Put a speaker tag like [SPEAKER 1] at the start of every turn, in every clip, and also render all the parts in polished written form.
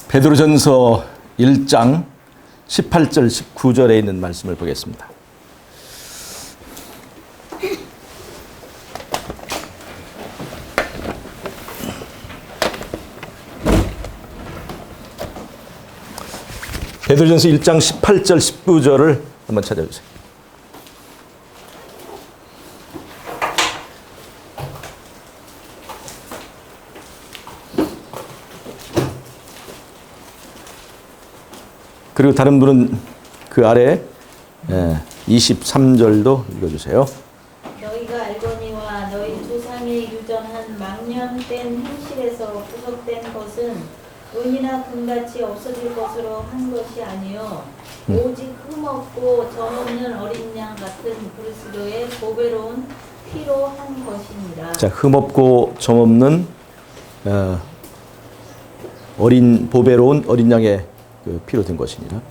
[SPEAKER 1] 베드로전서 1장 18절 19절에 있는 말씀을 보겠습니다. 베드로전서 1장 18절 19절을 한번 찾아주세요. 그리고 다른 분은 그 아래 23절도 읽어주세요.
[SPEAKER 2] 너희가 알거니와 너희 조상의 유전한 망령된 행실에서 구속된 것은 은이나 금같이 없어질 것으로 한 것이 아니요 오직 흠없고 점없는 어린 양 같은 그리스도의 보배로운 피로 한 것입니다.
[SPEAKER 1] 자, 흠없고 점없는 보배로운 어린 양의 그 피로 된 것이니라.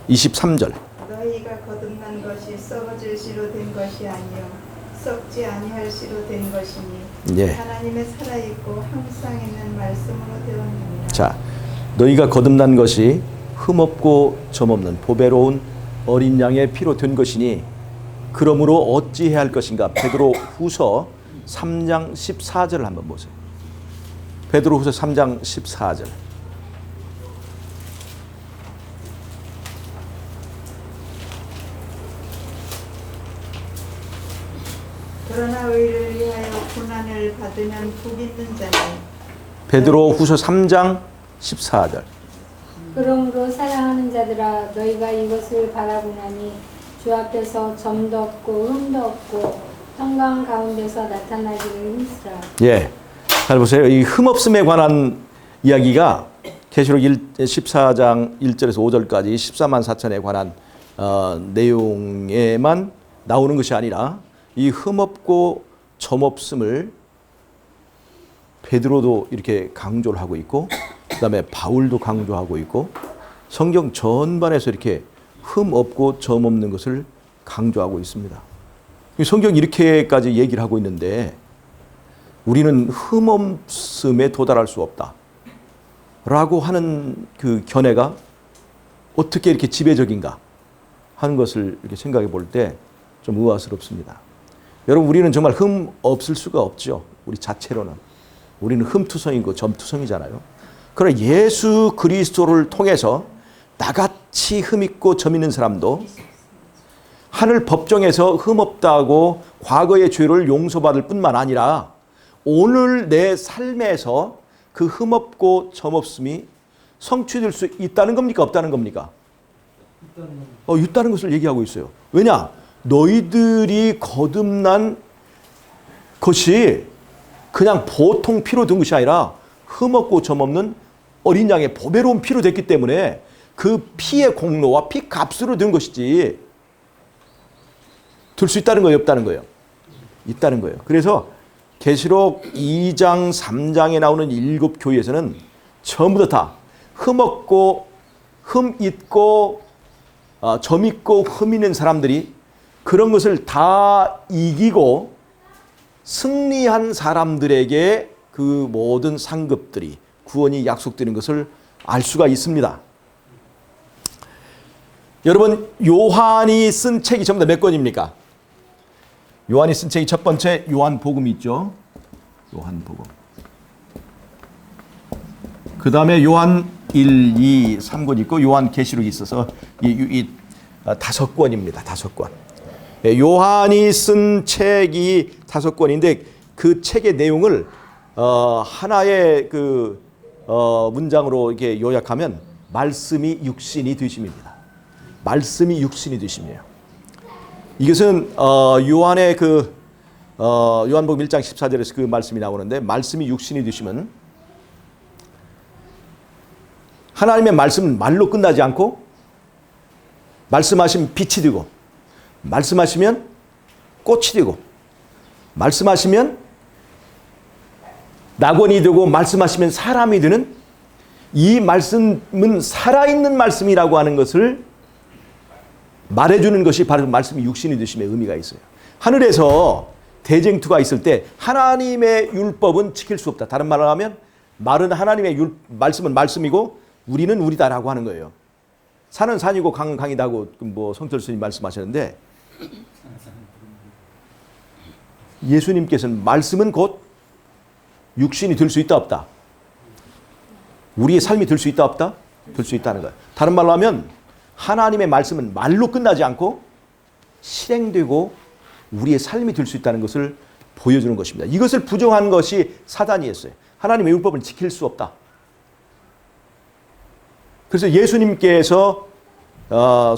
[SPEAKER 1] 23절.
[SPEAKER 3] 너희가 거듭난 것이 썩어질 씨로 된 것이 아니요 썩지 아니할 씨로 된 것이니
[SPEAKER 1] 예.
[SPEAKER 3] 하나님의 살아있고 항상 있는 말씀으로 되었느니라.
[SPEAKER 1] 자, 너희가 거듭난 것이 흠없고 점없는 보배로운 어린 양의 피로 된 것이니 그러므로 어찌해야 할 것인가? 베드로 후서 3장 14절을 한번 보세요. 베드로 후서 3장 14절.
[SPEAKER 3] 그러나 의를 위하여 고난을 받으면 복 있는 자니
[SPEAKER 1] 베드로 후서 3장 14절.
[SPEAKER 4] 그러므로 사랑하는 자들아 너희가 이것을 바라보나니 주 앞에서 점도 없고 흠도 없고 평강 가운데서 나타나기를 힘쓰라.
[SPEAKER 1] 예, 잘 보세요. 이 흠없음에 관한 이야기가 계시록 14장 1절에서 5절까지 14만 4천에 관한 내용에만 나오는 것이 아니라 이 흠없고 점없음을 베드로도 이렇게 강조를 하고 있고 그다음에 바울도 강조하고 있고 성경 전반에서 이렇게 흠없고 점없는 것을 강조하고 있습니다. 성경이 이렇게까지 얘기를 하고 있는데 우리는 흠없음에 도달할 수 없다 라고 하는 그 견해가 어떻게 이렇게 지배적인가 하는 것을 이렇게 생각해 볼 때 좀 의아스럽습니다. 여러분, 우리는 정말 흠 없을 수가 없죠. 우리 자체로는. 우리는 흠투성이고 점투성이잖아요. 그러나 예수 그리스도를 통해서 나같이 흠 있고 점 있는 사람도 하늘 법정에서 흠 없다고 과거의 죄를 용서받을 뿐만 아니라 오늘 내 삶에서 그 흠 없고 점 없음이 성취될 수 있다는 겁니까? 없다는 겁니까? 있다는 것을 얘기하고 있어요. 왜냐? 너희들이 거듭난 것이 그냥 보통 피로 든 것이 아니라 흠없고 점없는 어린 양의 보배로운 피로 됐기 때문에 그 피의 공로와 피 값으로 든 것이지 들 수 있다는 거예요? 없다는 거예요? 있다는 거예요. 그래서 계시록 2장 3장에 나오는 7교회에서는 전부 다 흠없고 흠 있고 점 있고 흠 있는 사람들이 그런 것을 다 이기고 승리한 사람들에게 그 모든 상급들이 구원이 약속되는 것을 알 수가 있습니다. 여러분, 요한이 쓴 책이 전부 다 몇 권입니까? 요한이 쓴 책이 첫 번째 요한복음이 있죠. 요한복음. 그 다음에 요한 1, 2, 3권 있고 요한계시록이 있어서 이 5권입니다. 5권. 요한이 쓴 책이 5권인데 그 책의 내용을 하나의 그 문장으로 이렇게 요약하면 말씀이 육신이 되심입니다. 말씀이 육신이 되심이에요. 이것은 요한의 그 요한복음 1장 14절에서 그 말씀이 나오는데 말씀이 육신이 되심은 하나님의 말씀은 말로 끝나지 않고 말씀하시면 빛이 되고 말씀하시면 꽃이 되고 말씀하시면 낙원이 되고 말씀하시면 사람이 되는 이 말씀은 살아있는 말씀이라고 하는 것을 말해주는 것이 바로 말씀이 육신이 되심의 의미가 있어요. 하늘에서 대쟁투가 있을 때 하나님의 율법은 지킬 수 없다. 다른 말로 하면 말은 하나님의 말씀은 말씀이고 우리는 우리다라고 하는 거예요. 산은 산이고 강은 강이다고 뭐 성철 스님 말씀하셨는데 예수님께서는 말씀은 곧 육신이 될 수 있다 없다. 우리의 삶이 될 수 있다 없다? 될 수 있다는 거예요. 다른 말로 하면 하나님의 말씀은 말로 끝나지 않고 실행되고 우리의 삶이 될 수 있다는 것을 보여주는 것입니다. 이것을 부정한 것이 사단이 했어요. 하나님의 율법을 지킬 수 없다. 그래서 예수님께서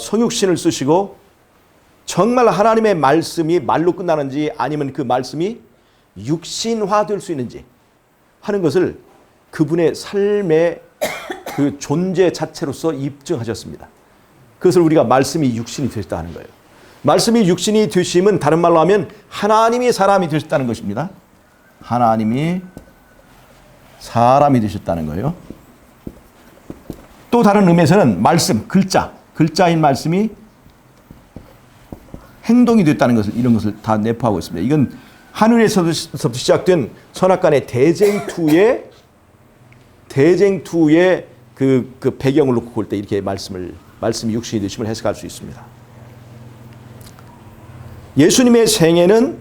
[SPEAKER 1] 성육신을 쓰시고 정말 하나님의 말씀이 말로 끝나는지 아니면 그 말씀이 육신화될 수 있는지 하는 것을 그분의 삶의 그 존재 자체로서 입증하셨습니다. 그것을 우리가 말씀이 육신이 되셨다 하는 거예요. 말씀이 육신이 되심은 다른 말로 하면 하나님이 사람이 되셨다는 것입니다. 하나님이 사람이 되셨다는 거예요. 또 다른 의미에서는 말씀, 글자인 말씀이 행동이 됐다는 것을 이런 것을 다 내포하고 있습니다. 이건 하늘에서부터 시작된 선악간의 대쟁투의 그 배경을 놓고 볼 때 이렇게 말씀이 육신이 되심을 해석할 수 있습니다. 예수님의 생애는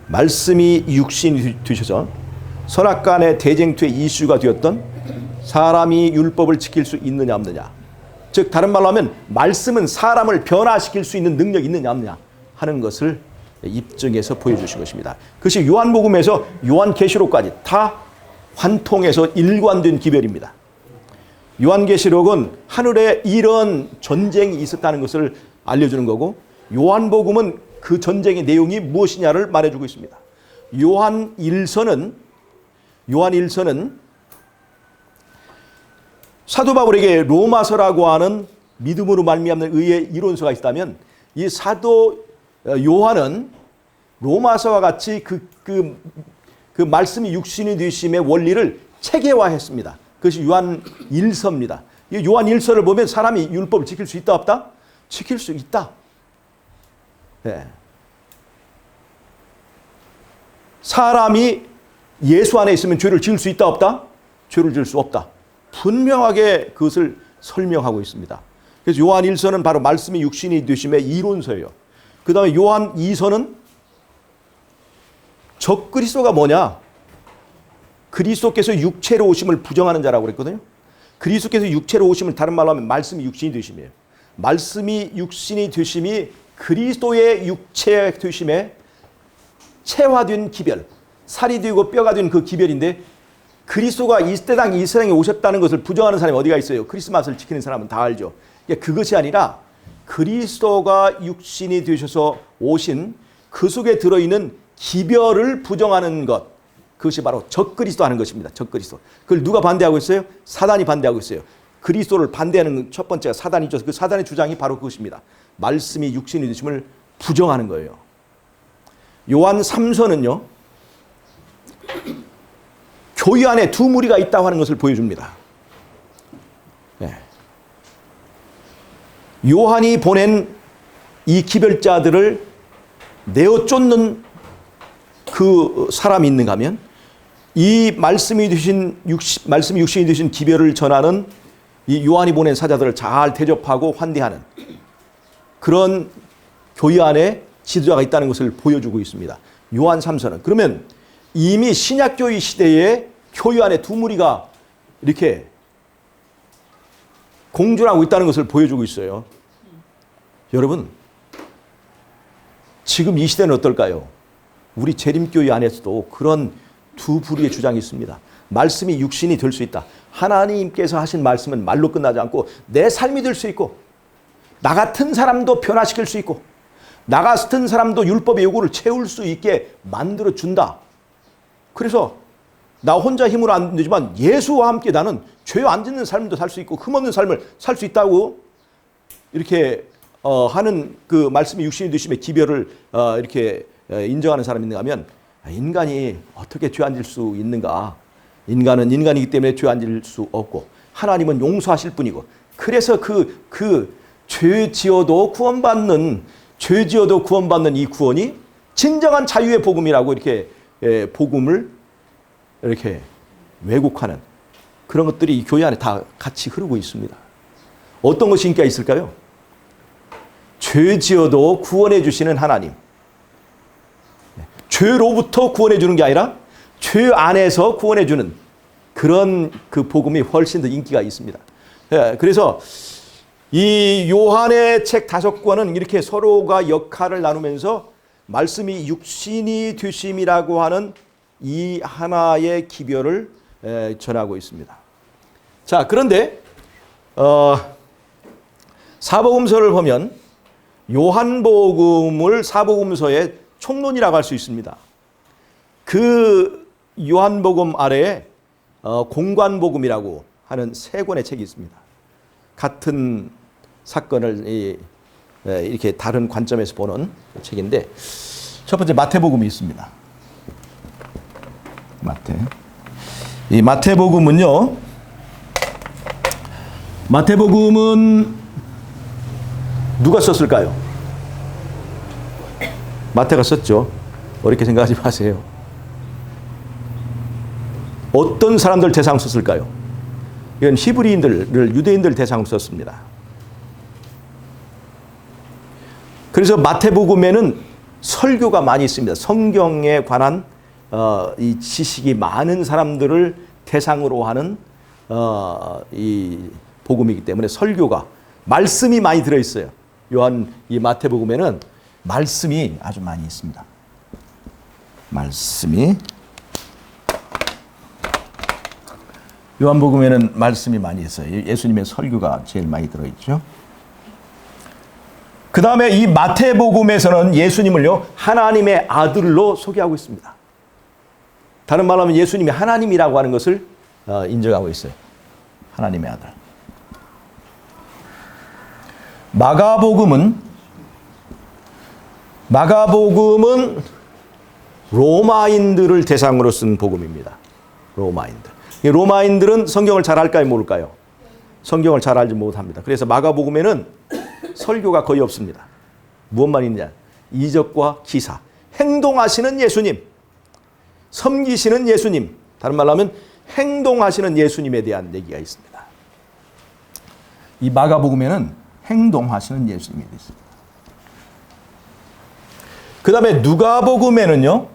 [SPEAKER 1] 말씀이 육신이 되셔서 선악간의 대쟁투의 이슈가 되었던 사람이 율법을 지킬 수 있느냐 없느냐, 즉 다른 말로 하면 말씀은 사람을 변화시킬 수 있는 능력이 있느냐 없느냐 하는 것을 입증해서 보여주신 것입니다. 그것이 요한복음에서 요한계시록까지 다 환통해서 일관된 기별입니다. 요한계시록은 하늘에 이런 전쟁이 있었다는 것을 알려주는 거고, 요한복음은 그 전쟁의 내용이 무엇이냐를 말해주고 있습니다. 요한일서는 사도 바울에게 로마서라고 하는 믿음으로 말미암는 의의 이론서가 있다면, 이 사도 요한은 로마서와 같이 그 말씀이 육신이 되심의 원리를 체계화했습니다. 그것이 요한일서입니다. 이 요한일서를 보면 사람이 율법을 지킬 수 있다 없다? 지킬 수 있다. 네. 사람이 예수 안에 있으면 죄를 지을 수 있다 없다? 죄를 지을 수 없다. 분명하게 그것을 설명하고 있습니다. 그래서 요한 1서는 바로 말씀이 육신이 되심의 이론서예요. 그 다음에 요한 2서는 적그리스도가 뭐냐? 그리스도께서 육체로 오심을 부정하는 자라고 그랬거든요. 그리스도께서 육체로 오심을 다른 말로 하면 말씀이 육신이 되심이에요. 말씀이 육신이 되심이 그리스도의 육체 되심에 체화된 기별, 살이 되고 뼈가 된 그 기별인데, 그리스도가 이 땅에 이 세상에 오셨다는 것을 부정하는 사람이 어디가 있어요? 크리스마스를 지키는 사람은 다 알죠. 그것이 아니라 그리스도가 육신이 되셔서 오신 그 속에 들어있는 기별을 부정하는 것, 그것이 바로 적그리스도 하는 것입니다. 적그리스도. 그걸 누가 반대하고 있어요? 사단이 반대하고 있어요. 그리스도를 반대하는 첫 번째가 사단이죠. 그 사단의 주장이 바로 그것입니다. 말씀이 육신이 되심을 부정하는 거예요. 요한 3서는요, 교회 안에 두 무리가 있다고 하는 것을 보여줍니다. 네. 요한이 보낸 이 기별자들을 내어 쫓는 그 사람이 있는가 하면, 이 말씀이 육신이 되신 기별을 전하는 이 요한이 보낸 사자들을 잘 대접하고 환대하는 그런 교회 안에 지도자가 있다는 것을 보여주고 있습니다. 요한 3서는. 그러면 이미 신약교회 시대에 교회 안에 두 무리가 이렇게 공존하고 있다는 것을 보여주고 있어요. 여러분, 지금 이 시대는 어떨까요? 우리 재림교회 안에서도 그런 두 부류의 주장이 있습니다. 말씀이 육신이 될 수 있다. 하나님께서 하신 말씀은 말로 끝나지 않고 내 삶이 될 수 있고, 나 같은 사람도 변화시킬 수 있고, 나 같은 사람도 율법의 요구를 채울 수 있게 만들어준다. 그래서 나 혼자 힘으로 안 되지만 예수와 함께 나는 죄 안 짓는 삶도 살 수 있고 흠없는 삶을 살 수 있다고 이렇게 하는 그 말씀이 육신이 되심의 기별을 이렇게 인정하는 사람이 있는가 하면, 인간이 어떻게 죄 안 질 수 있는가? 인간은 인간이기 때문에 죄 안 질 수 없고 하나님은 용서하실 뿐이고, 그래서 죄 지어도 구원받는 이 구원이 진정한 자유의 복음이라고 이렇게 복음을 이렇게 왜곡하는 그런 것들이 이 교회 안에 다 같이 흐르고 있습니다. 어떤 것이 인기가 있을까요? 죄 지어도 구원해 주시는 하나님. 죄로부터 구원해 주는 게 아니라 죄 안에서 구원해 주는 그런 그 복음이 훨씬 더 인기가 있습니다. 그래서 이 요한의 책 5권은 이렇게 서로가 역할을 나누면서 말씀이 육신이 되심이라고 하는 이 하나의 기별을 전하고 있습니다. 자, 그런데 사복음서를 보면 요한복음을 사복음서의 총론이라고 할 수 있습니다. 그 요한복음 아래에 공관복음이라고 하는 3권의 책이 있습니다. 같은 사건을 이렇게 다른 관점에서 보는 책인데, 첫 번째 마태복음이 있습니다. 이 마태복음은요, 마태복음은 누가 썼을까요? 마태가 썼죠. 어렵게 생각하지 마세요. 어떤 사람들 대상으로 썼을까요? 이건 히브리인들을, 유대인들 대상으로 썼습니다. 그래서 마태복음에는 설교가 많이 있습니다. 성경에 관한 이 지식이 많은 사람들을 대상으로 하는 이 복음이기 때문에 설교가, 말씀이 많이 들어있어요. 이 마태복음에는 말씀이 아주 많이 있습니다. 말씀이, 요한복음에는 말씀이 많이 있어요. 예수님의 설교가 제일 많이 들어있죠. 그 다음에 이 마태복음에서는 예수님을요, 하나님의 아들로 소개하고 있습니다. 다른 말로 하면 예수님이 하나님이라고 하는 것을 인정하고 있어요. 하나님의 아들. 마가복음은 로마인들을 대상으로 쓴 복음입니다. 로마인들. 이 로마인들은 성경을 잘 알까요, 모를까요? 성경을 잘 알지 못합니다. 그래서 마가복음에는 설교가 거의 없습니다. 무엇만 있냐? 이적과 기사, 행동하시는 예수님, 섬기시는 예수님, 다른 말로 하면 행동하시는 예수님에 대한 얘기가 있습니다. 이 마가복음에는 행동하시는 예수님이 있습니다. 그 다음에 누가복음에는요,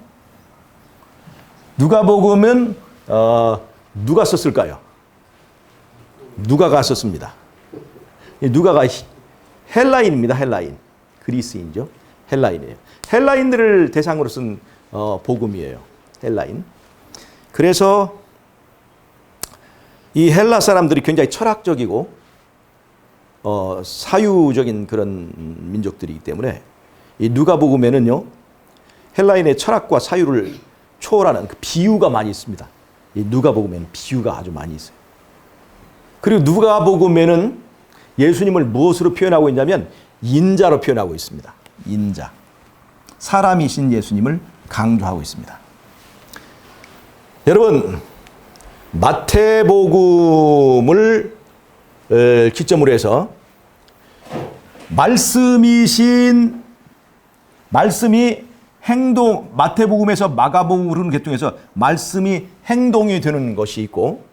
[SPEAKER 1] 누가복음은 누가 썼을까요? 누가가 썼습니다. 누가가 헬라인입니다. 헬라인. 그리스인이죠. 헬라인이에요. 헬라인들을 대상으로 쓴 복음이에요. 헬라인. 그래서 이 헬라 사람들이 굉장히 철학적이고 사유적인 그런 민족들이기 때문에 이 누가복음에는요, 헬라인의 철학과 사유를 초월하는 그 비유가 많이 있습니다. 이 누가복음에는 비유가 아주 많이 있어요. 그리고 누가복음에는 예수님을 무엇으로 표현하고 있냐면 인자로 표현하고 있습니다. 인자. 사람이신 예수님을 강조하고 있습니다. 여러분, 마태복음을 기점으로 해서 말씀이 행동, 마태복음에서 마가복음으로 흐르는 계통에서 말씀이 행동이 되는 것이 있고,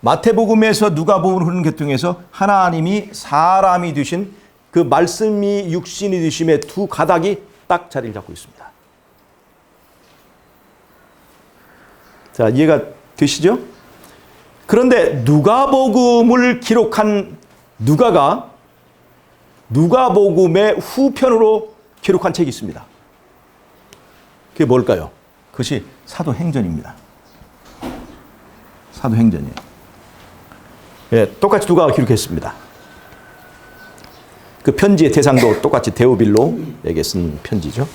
[SPEAKER 1] 마태복음에서 누가복음으로 흐르는 계통에서 하나님이 사람이 되신 그 말씀이 육신이 되심의 두 가닥이 딱 자리를 잡고 있습니다. 자, 이해가 되시죠? 그런데 누가복음을 기록한 누가가 누가복음의 후편으로 기록한 책이 있습니다. 그게 뭘까요? 그것이 사도행전입니다. 사도행전이에요. 예, 똑같이 누가가 기록했습니다. 그 편지의 대상도 똑같이 데오빌로에게 쓴 편지죠.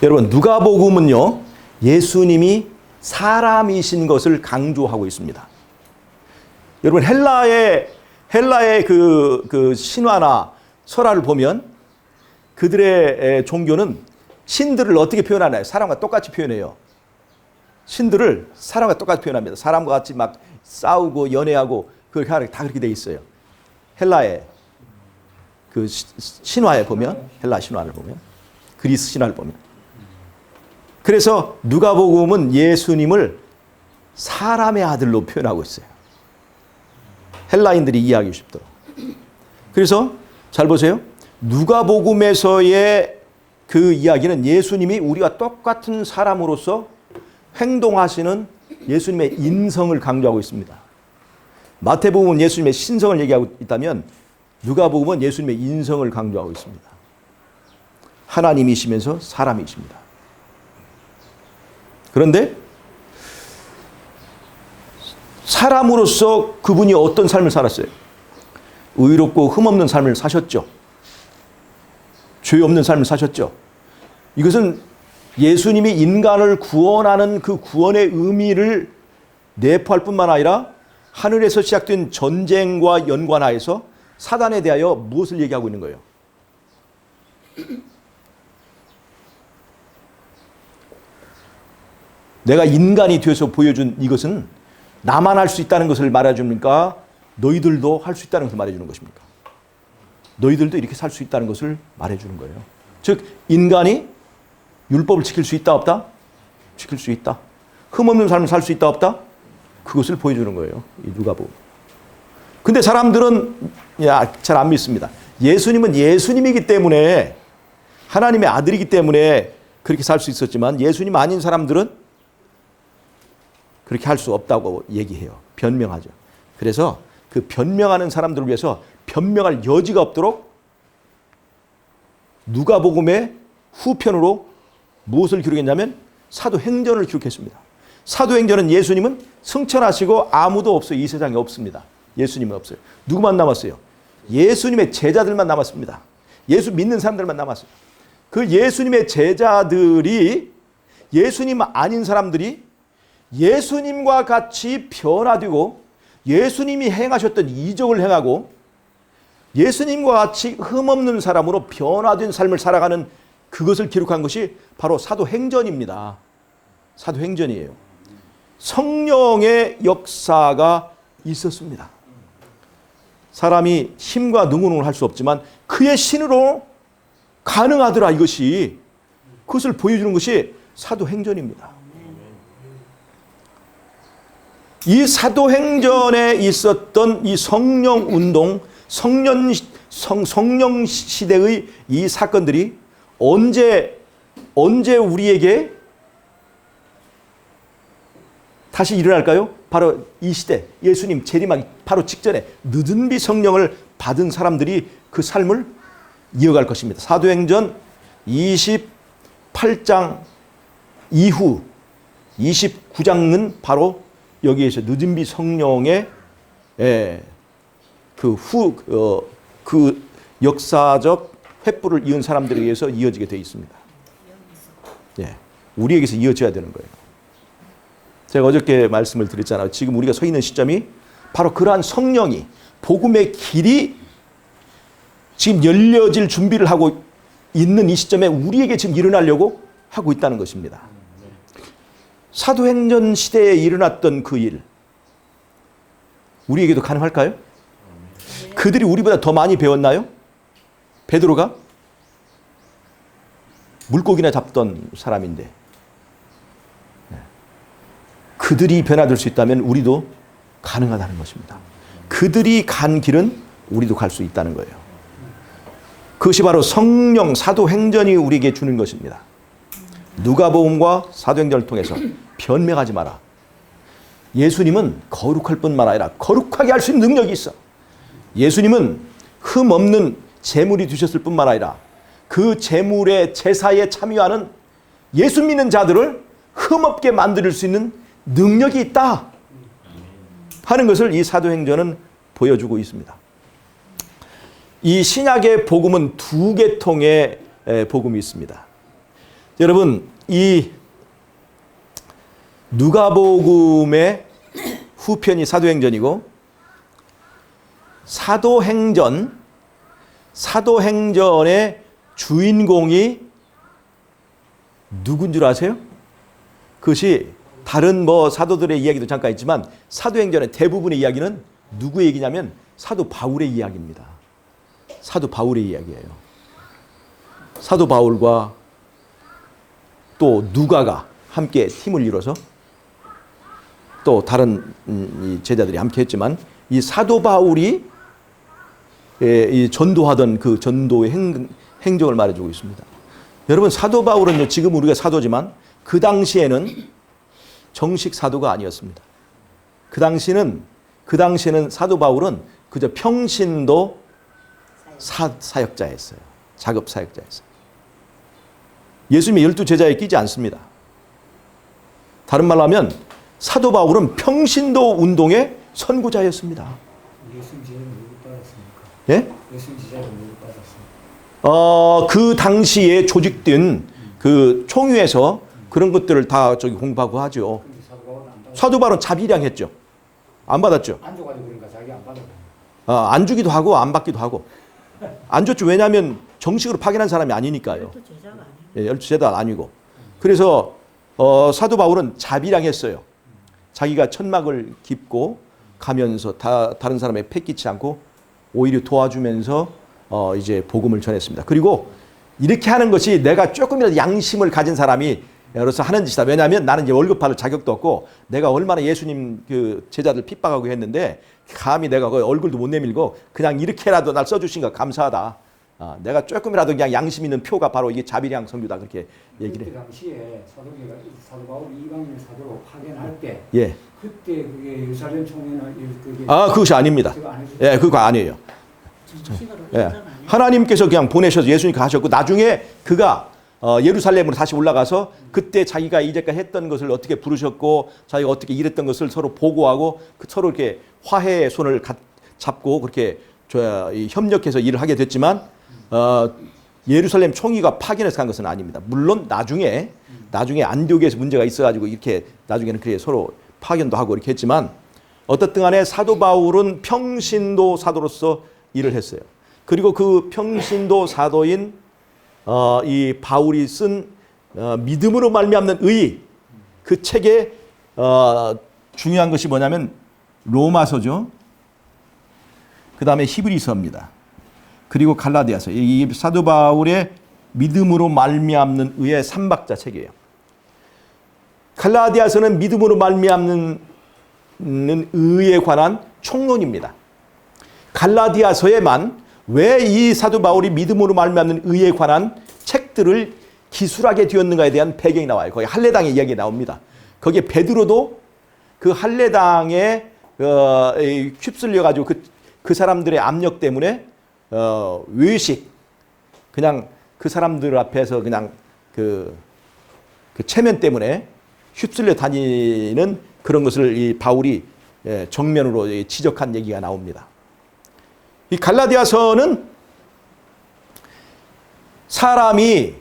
[SPEAKER 1] 여러분, 누가복음은요, 예수님이 사람이신 것을 강조하고 있습니다. 여러분, 헬라의 그 신화나 설화를 보면 그들의 종교는 신들을 어떻게 표현하나요? 사람과 똑같이 표현해요. 신들을 사람과 똑같이 표현합니다. 사람과 같이 막 싸우고 연애하고 다 그렇게 돼 있어요. 헬라의 그 신화에 보면, 헬라 신화를 보면, 그리스 신화를 보면. 그래서 누가복음은 예수님을 사람의 아들로 표현하고 있어요. 헬라인들이 이해하기 쉽도록. 그래서 잘 보세요. 누가복음에서의 그 이야기는 예수님이 우리와 똑같은 사람으로서 행동하시는 예수님의 인성을 강조하고 있습니다. 마태복음은 예수님의 신성을 얘기하고 있다면 누가복음은 예수님의 인성을 강조하고 있습니다. 하나님이시면서 사람이십니다. 그런데 사람으로서 그분이 어떤 삶을 살았어요? 의롭고 흠없는 삶을 사셨죠. 죄 없는 삶을 사셨죠. 이것은 예수님이 인간을 구원하는 그 구원의 의미를 내포할 뿐만 아니라 하늘에서 시작된 전쟁과 연관하여서 사단에 대하여 무엇을 얘기하고 있는 거예요? 내가 인간이 되어서 보여준 이것은 나만 할 수 있다는 것을 말해줍니까? 너희들도 할 수 있다는 것을 말해주는 것입니까? 너희들도 이렇게 살 수 있다는 것을 말해주는 거예요. 즉 인간이 율법을 지킬 수 있다 없다? 지킬 수 있다. 흠없는 삶을 살 수 있다 없다? 그것을 보여주는 거예요. 이 누가복음. 근데 사람들은 잘 안 믿습니다. 예수님은 예수님이기 때문에 하나님의 아들이기 때문에 그렇게 살 수 있었지만 예수님 아닌 사람들은 그렇게 할 수 없다고 얘기해요. 변명하죠. 그래서 그 변명하는 사람들을 위해서 변명할 여지가 없도록 누가복음의 후편으로 무엇을 기록했냐면 사도행전을 기록했습니다. 사도행전은 예수님은 승천하시고 아무도 없어요. 이 세상에 없습니다. 예수님은 없어요. 누구만 남았어요? 예수님의 제자들만 남았습니다. 예수 믿는 사람들만 남았어요. 그 예수님의 제자들이 예수님 아닌 사람들이 예수님과 같이 변화되고 예수님이 행하셨던 이적을 행하고 예수님과 같이 흠없는 사람으로 변화된 삶을 살아가는 그것을 기록한 것이 바로 사도행전입니다. 사도행전이에요. 성령의 역사가 있었습니다. 사람이 힘과 능으로는 할 수 없지만 그의 신으로 가능하더라 이것이. 그것을 보여주는 것이 사도행전입니다. 이 사도행전에 있었던 이 성령 운동, 성령 시대의 이 사건들이 언제 우리에게 다시 일어날까요? 바로 이 시대, 예수님 재림하기 바로 직전에 늦은 비 성령을 받은 사람들이 그 삶을 이어갈 것입니다. 사도행전 28장 이후 29장은 바로 여기에서 늦은 비 성령의 그 역사적 횃불을 이은 사람들에 의해서 이어지게 되어 있습니다. 예, 우리에게서 이어져야 되는 거예요. 제가 어저께 말씀을 드렸잖아요. 지금 우리가 서 있는 시점이 바로 그러한 성령이 복음의 길이 지금 열려질 준비를 하고 있는 이 시점에 우리에게 지금 일어나려고 하고 있다는 것입니다. 사도행전 시대에 일어났던 그 일, 우리에게도 가능할까요? 그들이 우리보다 더 많이 배웠나요? 베드로가 물고기나 잡던 사람인데 그들이 변화될 수 있다면 우리도 가능하다는 것입니다. 그들이 간 길은 우리도 갈 수 있다는 거예요. 그것이 바로 성령 사도행전이 우리에게 주는 것입니다. 누가복음과 사도행전을 통해서 변명하지 마라. 예수님은 거룩할 뿐만 아니라 거룩하게 할 수 있는 능력이 있어. 예수님은 흠 없는 제물이 되셨을 뿐만 아니라 그 제물의 제사에 참여하는 예수 믿는 자들을 흠없게 만들 수 있는 능력이 있다 하는 것을 이 사도행전은 보여주고 있습니다. 이 신약의 복음은 두 계통의 복음이 있습니다. 여러분, 이 누가복음의 후편이 사도행전이고 사도행전의 주인공이 누군 줄 아세요? 그것이 다른 사도들의 이야기도 잠깐 있지만 사도행전의 대부분의 이야기는 누구의 얘기냐면 사도 바울의 이야기입니다. 사도 바울의 이야기예요. 사도 바울과 또 누가가 함께 팀을 이뤄서 또 다른 이 제자들이 함께 했지만 이 사도 바울이 이 전도하던 그 전도의 행적을 말해주고 있습니다. 여러분 사도 바울은요, 지금 우리가 사도지만 그 당시에는 정식 사도가 아니었습니다. 그 당시에는 사도 바울은 그저 평신도 사역자였어요. 작업 사역자였어요. 예수님의 12제자에 끼지 않습니다. 다른 말로 하면 사도 바울은 평신도 운동의 선구자였습니다.
[SPEAKER 5] 예수님 제자를 누구 받았습니까?
[SPEAKER 1] 예?
[SPEAKER 5] 예수님 제자를 누구 받았습니까?
[SPEAKER 1] 그 당시에 조직된 그 총회에서 그런 것들을 다 저기 공부하고 하죠.
[SPEAKER 5] 근데 사도 바울은 안 받았어요.
[SPEAKER 1] 사도 바울은 자비량했죠. 안 받았죠.
[SPEAKER 5] 안 줘가지고 그러니까 자기 안 받았어요.
[SPEAKER 1] 안 주기도 하고 안 받기도 하고. 안 줬죠. 왜냐하면 정식으로 파견한 사람이 아니니까요. 예, 12제자 아니고. 그래서 사도 바울은 자비량했어요. 자기가 천막을 깁고 가면서 다른 사람에 패기치 않고 오히려 도와주면서 이제 복음을 전했습니다. 그리고 이렇게 하는 것이 내가 조금이라도 양심을 가진 사람이 여로서 하는 짓이다. 왜냐하면 나는 이제 월급 받을 자격도 없고 내가 얼마나 예수님 그 제자들 핍박하고 했는데 감히 내가 그 얼굴도 못 내밀고 그냥 이렇게라도 날 써주신 거 감사하다. 내가 조금이라도 그냥 양심 있는 표가 바로 이게 자비량 선교다. 그렇게 얘기를
[SPEAKER 5] 그때
[SPEAKER 1] 해요.
[SPEAKER 5] 당시에 사도 바울이 이방인 사도로 파견할 때
[SPEAKER 1] 예.
[SPEAKER 5] 그때 그게 예루살렘 총회나 그게
[SPEAKER 1] 그것이 아닙니다.
[SPEAKER 5] 그거 안 해줬어요?
[SPEAKER 1] 예, 그거 아니에요. 예. 하나님께서 그냥 보내셔서 예수님께 하셨고 나중에 그가 예루살렘으로 다시 올라가서 그때 자기가 이제까지 했던 것을 어떻게 부르셨고 자기가 어떻게 일했던 것을 서로 보고하고 서로 이렇게 화해의 손을 잡고 그렇게 협력해서 일을 하게 됐지만 예루살렘 총회가 파견해서 간 것은 아닙니다. 물론 나중에 안디옥에서 문제가 있어가지고 이렇게 나중에는 그렇게 서로 파견도 하고 이렇게 했지만 어떻든 간에 사도 바울은 평신도 사도로서 일을 했어요. 그리고 그 평신도 사도인 이 바울이 쓴 믿음으로 말미암는 의 그 책에 중요한 것이 뭐냐면 로마서죠. 그 다음에 히브리서입니다. 그리고 갈라디아서. 이 사도 바울의 믿음으로 말미암는 의의 삼박자 책이에요. 갈라디아서는 믿음으로 말미암는 의에 관한 총론입니다. 갈라디아서에만 왜 이 사도 바울이 믿음으로 말미암는 의에 관한 책들을 기술하게 되었는가에 대한 배경이 나와요. 거기 할례당의 이야기 나옵니다. 거기에 베드로도 그 할례당에 휩쓸려 가지고 그 사람들의 압력 때문에 외식 그냥 그 사람들 앞에서 그냥 그 체면 때문에 휩쓸려 다니는 그런 것을 이 바울이 정면으로 지적한 얘기가 나옵니다. 이 갈라디아서는 사람이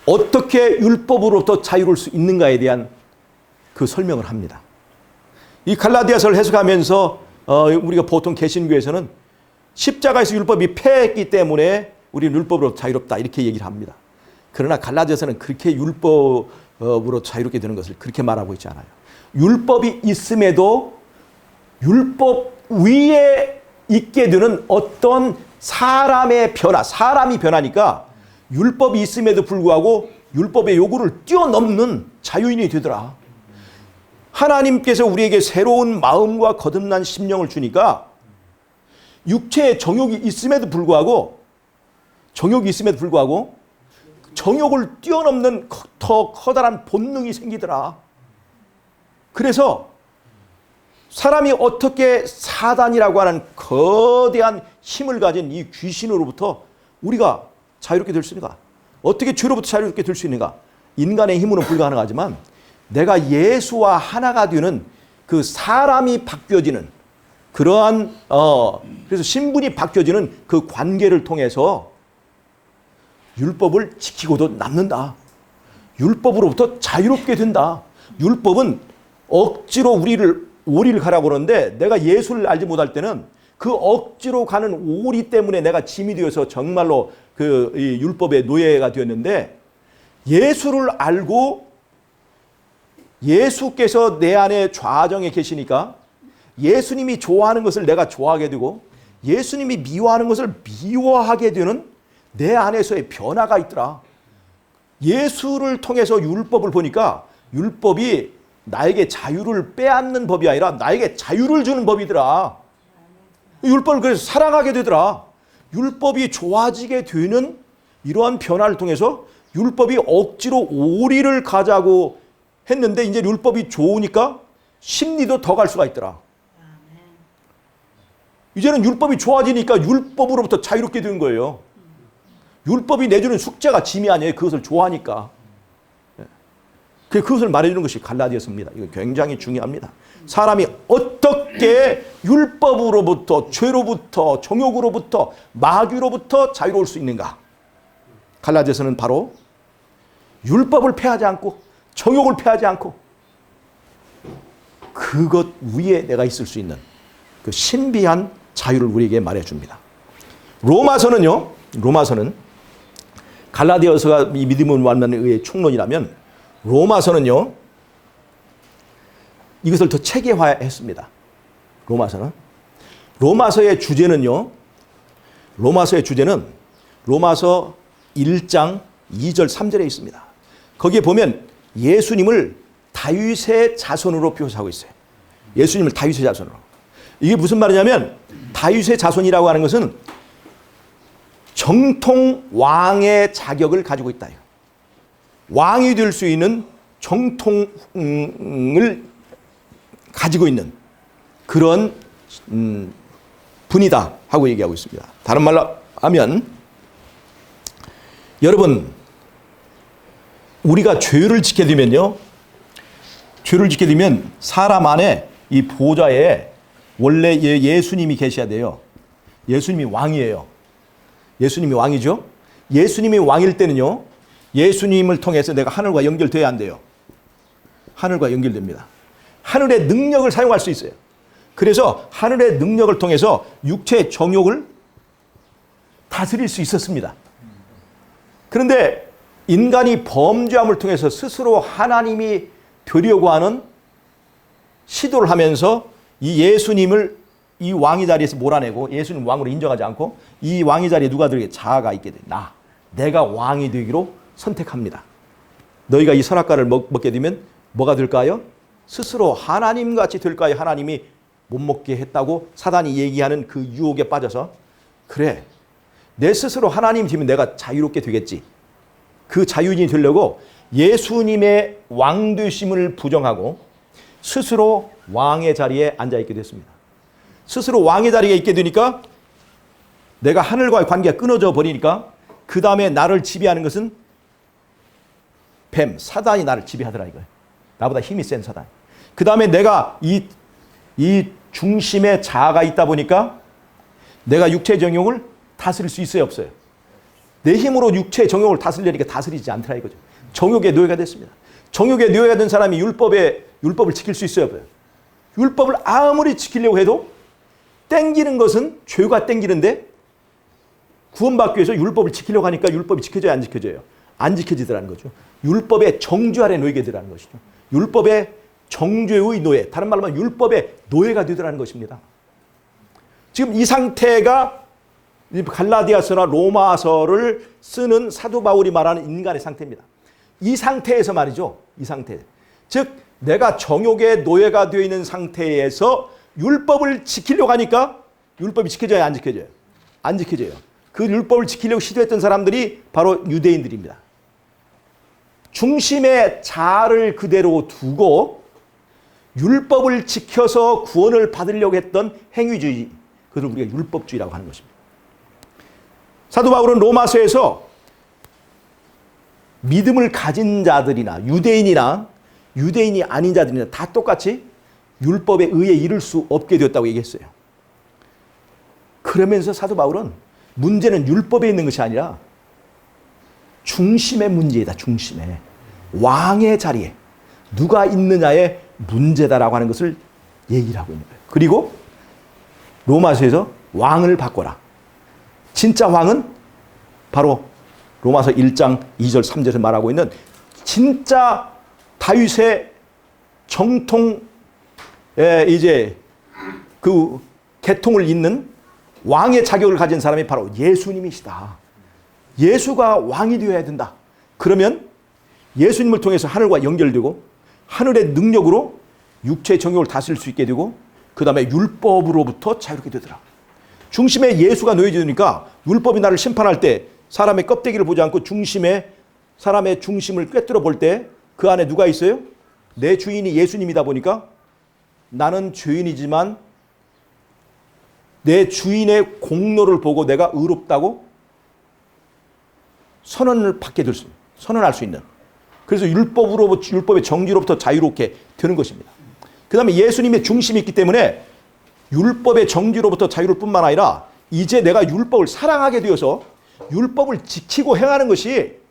[SPEAKER 1] 어떻게 율법으로부터 자유로울 수 있는가에 대한 그 설명을 합니다. 이 갈라디아서를 해석하면서 우리가 보통 개신교에서는 십자가에서 율법이 패했기 때문에 우리는 율법으로 자유롭다 이렇게 얘기를 합니다. 그러나 갈라디아서는 그렇게 율법으로 자유롭게 되는 것을 그렇게 말하고 있지 않아요. 율법이 있음에도 율법 위에 있게 되는 어떤 사람의 변화, 사람이 변하니까 율법이 있음에도 불구하고 율법의 요구를 뛰어넘는 자유인이 되더라. 하나님께서 우리에게 새로운 마음과 거듭난 심령을 주니까 육체의 정욕이 있음에도 불구하고 정욕을 뛰어넘는 더 커다란 본능이 생기더라. 그래서 사람이 어떻게 사단이라고 하는 거대한 힘을 가진 이 귀신으로부터 우리가 자유롭게 될 수 있는가? 어떻게 죄로부터 자유롭게 될 수 있는가? 인간의 힘으로는 불가능하지만 내가 예수와 하나가 되는 그 사람이 바뀌어지는 그러한 그래서 신분이 바뀌어지는 그 관계를 통해서 율법을 지키고도 남는다. 율법으로부터 자유롭게 된다. 율법은 억지로 우리를 오리를 가라고 그러는데 내가 예수를 알지 못할 때는 그 억지로 가는 오리 때문에 내가 짐이 되어서 정말로 그 이 율법의 노예가 되었는데 예수를 알고 예수께서 내 안에 좌정에 계시니까 예수님이 좋아하는 것을 내가 좋아하게 되고 예수님이 미워하는 것을 미워하게 되는 내 안에서의 변화가 있더라. 예수를 통해서 율법을 보니까 율법이 나에게 자유를 빼앗는 법이 아니라 나에게 자유를 주는 법이더라. 율법을 그래서 사랑하게 되더라. 율법이 좋아지게 되는 이러한 변화를 통해서 율법이 억지로 오리를 가자고 했는데 이제 율법이 좋으니까 심리도 더 갈 수가 있더라. 이제는 율법이 좋아지니까 율법으로부터 자유롭게 되는 거예요. 율법이 내주는 숙제가 짐이 아니에요. 그것을 좋아하니까. 그것을 말해주는 것이 갈라디아서입니다. 이거 굉장히 중요합니다. 사람이 어떻게 율법으로부터, 죄로부터, 정욕으로부터, 마귀로부터 자유로울 수 있는가? 갈라디아서는 바로 율법을 폐하지 않고 정욕을 폐하지 않고 그것 위에 내가 있을 수 있는 그 신비한 자유를 우리에게 말해줍니다. 로마서는 갈라디아서가 이 믿음을 만나는 의의 총론이라면 로마서는요 이것을 더 체계화했습니다. 로마서의 주제는 로마서 1장 2절 3절에 있습니다. 거기에 보면 예수님을 다윗의 자손으로 표시하고 있어요. 예수님을 다윗의 자손으로. 이게 무슨 말이냐면 다윗의 자손이라고 하는 것은 정통 왕의 자격을 가지고 있다. 왕이 될 수 있는 정통을 가지고 있는 그런 분이다 하고 얘기하고 있습니다. 다른 말로 하면 여러분 우리가 죄를 지게 되면 사람 안에 이 보좌에 원래 예수님이 계셔야 돼요. 예수님이 왕이에요. 예수님이 왕이죠. 예수님이 왕일 때는요. 예수님을 통해서 내가 하늘과 연결돼야 한대요. 하늘과 연결됩니다. 하늘의 능력을 사용할 수 있어요. 그래서 하늘의 능력을 통해서 육체의 정욕을 다스릴 수 있었습니다. 그런데 인간이 범죄함을 통해서 스스로 하나님이 되려고 하는 시도를 하면서 이 예수님을 이 왕의 자리에서 몰아내고 예수님 왕으로 인정하지 않고 이 왕의 자리에 누가 들게? 자아가 있게 돼. 내가 왕이 되기로 선택합니다. 너희가 이 선악과를 먹게 되면 뭐가 될까요? 스스로 하나님같이 될까요? 하나님이 못 먹게 했다고 사단이 얘기하는 그 유혹에 빠져서 그래 내 스스로 하나님 되면 내가 자유롭게 되겠지. 그 자유인이 되려고 예수님의 왕되심을 부정하고 스스로 왕의 자리에 앉아있게 됐습니다. 스스로 왕의 자리에 있게 되니까 내가 하늘과의 관계가 끊어져 버리니까 그 다음에 나를 지배하는 것은 뱀, 사단이 나를 지배하더라 이거예요. 나보다 힘이 센 사단. 그 다음에 내가 이 중심에 자아가 있다 보니까 내가 육체 정욕을 다스릴 수 있어요 없어요? 내 힘으로 육체 정욕을 다스리려니까 다스리지 않더라 이거죠. 정욕의 노예가 됐습니다. 정욕의 노예가 된 사람이 율법을 지킬 수 있어요 없어요? 율법을 아무리 지키려고 해도 땡기는 것은 죄가 땡기는데 구원받기 위해서 율법을 지키려고 하니까 율법이 지켜져야 안 지켜져요? 안 지켜지더라는 거죠. 율법의 정죄 아래 놓이게 되라는 것이죠. 율법의 정죄의 노예, 다른 말로 하면 율법의 노예가 되더라는 것입니다. 지금 이 상태가 갈라디아서나 로마서를 쓰는 사도 바울이 말하는 인간의 상태입니다. 이 상태에서 말이죠. 이 상태. 즉 내가 정욕의 노예가 되어 있는 상태에서 율법을 지키려고 하니까 율법이 지켜져야 안 지켜져요? 안 지켜져요. 그 율법을 지키려고 시도했던 사람들이 바로 유대인들입니다. 중심에 자아를 그대로 두고 율법을 지켜서 구원을 받으려고 했던 행위주의, 그것을 우리가 율법주의라고 하는 것입니다. 사도 바울은 로마서에서 믿음을 가진 자들이나 유대인이 아닌 자들이나 다 똑같이 율법에 의해 이룰 수 없게 되었다고 얘기했어요. 그러면서 사도 바울은 문제는 율법에 있는 것이 아니라 중심의 문제이다. 중심에. 왕의 자리에 누가 있느냐의 문제다라고 하는 것을 얘기를 하고 있는 거예요. 그리고 로마서에서 왕을 바꿔라. 진짜 왕은 바로 로마서 1장 2절 3절에서 말하고 있는 진짜 다윗의 정통에 이제 그 계통을 잇는 왕의 자격을 가진 사람이 바로 예수님이시다. 예수가 왕이 되어야 된다. 그러면 예수님을 통해서 하늘과 연결되고 하늘의 능력으로 육체의 정욕을 다스릴 수 있게 되고 그 다음에 율법으로부터 자유롭게 되더라. 중심에 예수가 놓여지니까 율법이 나를 심판할 때 사람의 껍데기를 보지 않고 사람의 중심을 꿰뚫어 볼 때 그 안에 누가 있어요? 내 주인이 예수님이다 보니까 나는 죄인이지만 내 주인의 공로를 보고 내가 의롭다고 선언할 수 있는. 그래서 율법의 정죄로부터 자유롭게 되는 것입니다. 그 다음에 예수님의 중심이 있기 때문에 율법의 정죄로부터 자유를 뿐만 아니라 이제 내가 율법을 사랑하게 되어서 율법을 지키고 행하는 것이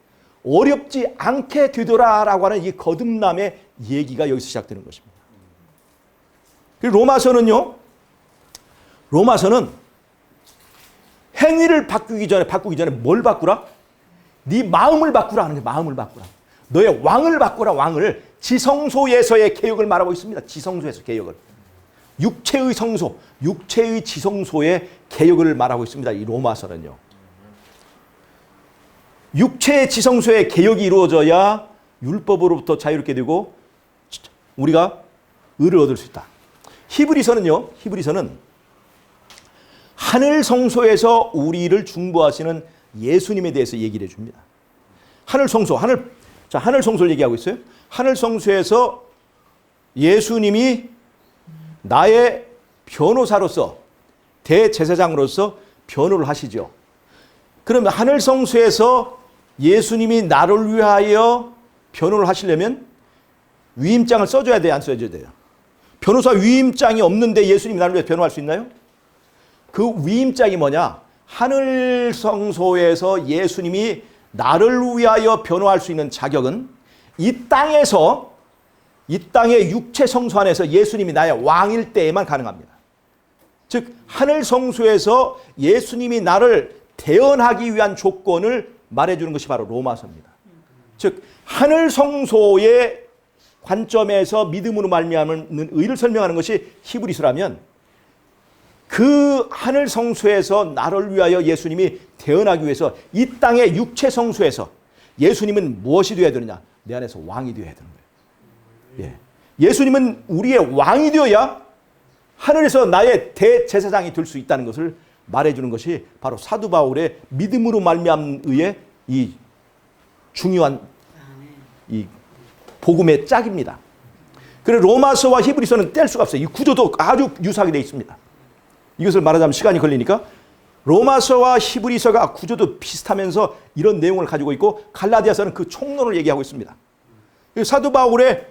[SPEAKER 1] 어렵지 않게 되더라라고 하는 이 거듭남의 얘기가 여기서 시작되는 것입니다. 그리고 로마서는 행위를 바꾸기 전에 뭘 바꾸라? 네 마음을 바꾸라 하는 거예요. 마음을 바꾸라. 너의 왕을 바꾸라. 왕을. 지성소에서의 개혁을 말하고 있습니다. 지성소에서 개혁을. 육체의 성소, 육체의 지성소의 개혁을 말하고 있습니다. 이 로마서는요. 육체의 지성소의 개혁이 이루어져야 율법으로부터 자유롭게 되고 우리가 의를 얻을 수 있다. 히브리서는 하늘 성소에서 우리를 중보하시는 예수님에 대해서 얘기를 해줍니다. 하늘 성소를 얘기하고 있어요. 하늘 성소에서 예수님이 나의 변호사로서 대제사장으로서 변호를 하시죠. 그러면 하늘 성소에서 예수님이 나를 위하여 변호를 하시려면 위임장을 써줘야 돼요? 안 써줘야 돼요? 변호사 위임장이 없는데 예수님이 나를 위해 변호할 수 있나요? 그 위임장이 뭐냐? 하늘 성소에서 예수님이 나를 위하여 변호할 수 있는 자격은 이 땅의 육체 성소 안에서 예수님이 나의 왕일 때에만 가능합니다. 즉 하늘 성소에서 예수님이 나를 대언하기 위한 조건을 말해주는 것이 바로 로마서입니다. 즉 하늘 성소의 관점에서 믿음으로 말미암는 의를 설명하는 것이 히브리서라면 그 하늘 성소에서 나를 위하여 예수님이 대언하기 위해서 이 땅의 육체 성소에서 예수님은 무엇이 되어야 되느냐? 내 안에서 왕이 되어야 되는 거예요. 예수님은 우리의 왕이 되어야 하늘에서 나의 대제사장이 될 수 있다는 것을 말해주는 것이 바로 사도 바울의 믿음으로 말미암는 의의 이 중요한 이 복음의 짝입니다. 그래서 로마서와 히브리서는 뗄 수가 없어요. 이 구조도 아주 유사하게 되어 있습니다. 이것을 말하자면 시간이 걸리니까 로마서와 히브리서가 구조도 비슷하면서 이런 내용을 가지고 있고 갈라디아서는 그 총론을 얘기하고 있습니다. 사도 바울의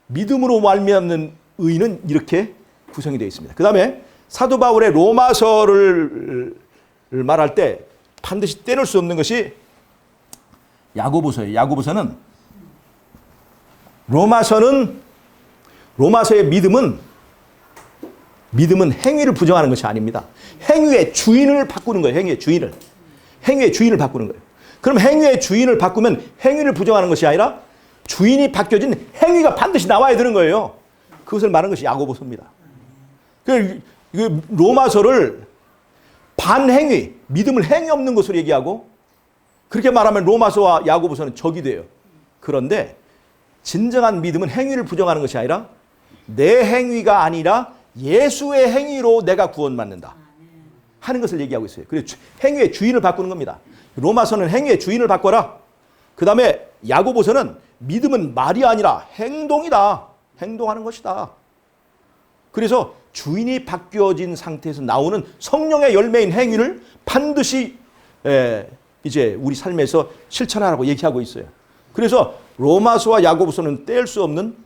[SPEAKER 1] 믿음으로 말미암는 의는 이렇게 구성이 되어 있습니다. 그 다음에 사도 바울의 로마서를 말할 때 반드시 떼놓을 수 없는 것이 야고보서예요. 야고보서는 로마서의 믿음은 행위를 부정하는 것이 아닙니다. 행위의 주인을 바꾸는 거예요. 행위의 주인을 바꾸는 거예요. 그럼 행위의 주인을 바꾸면 행위를 부정하는 것이 아니라 주인이 바뀌어진 행위가 반드시 나와야 되는 거예요. 그것을 말하는 것이 야고보서입니다. 로마서를 반행위, 믿음을 행위 없는 것으로 얘기하고 그렇게 말하면 로마서와 야고보서는 적이 돼요. 그런데 진정한 믿음은 행위를 부정하는 것이 아니라 내 행위가 아니라 예수의 행위로 내가 구원받는다 하는 것을 얘기하고 있어요. 그래서 행위의 주인을 바꾸는 겁니다. 로마서는 행위의 주인을 바꿔라. 그 다음에 야고보서는 믿음은 말이 아니라 행동이다. 행동하는 것이다. 그래서 주인이 바뀌어진 상태에서 나오는 성령의 열매인 행위를 반드시 이제 우리 삶에서 실천하라고 얘기하고 있어요. 그래서 로마서와 야고보서는 뗄 수 없는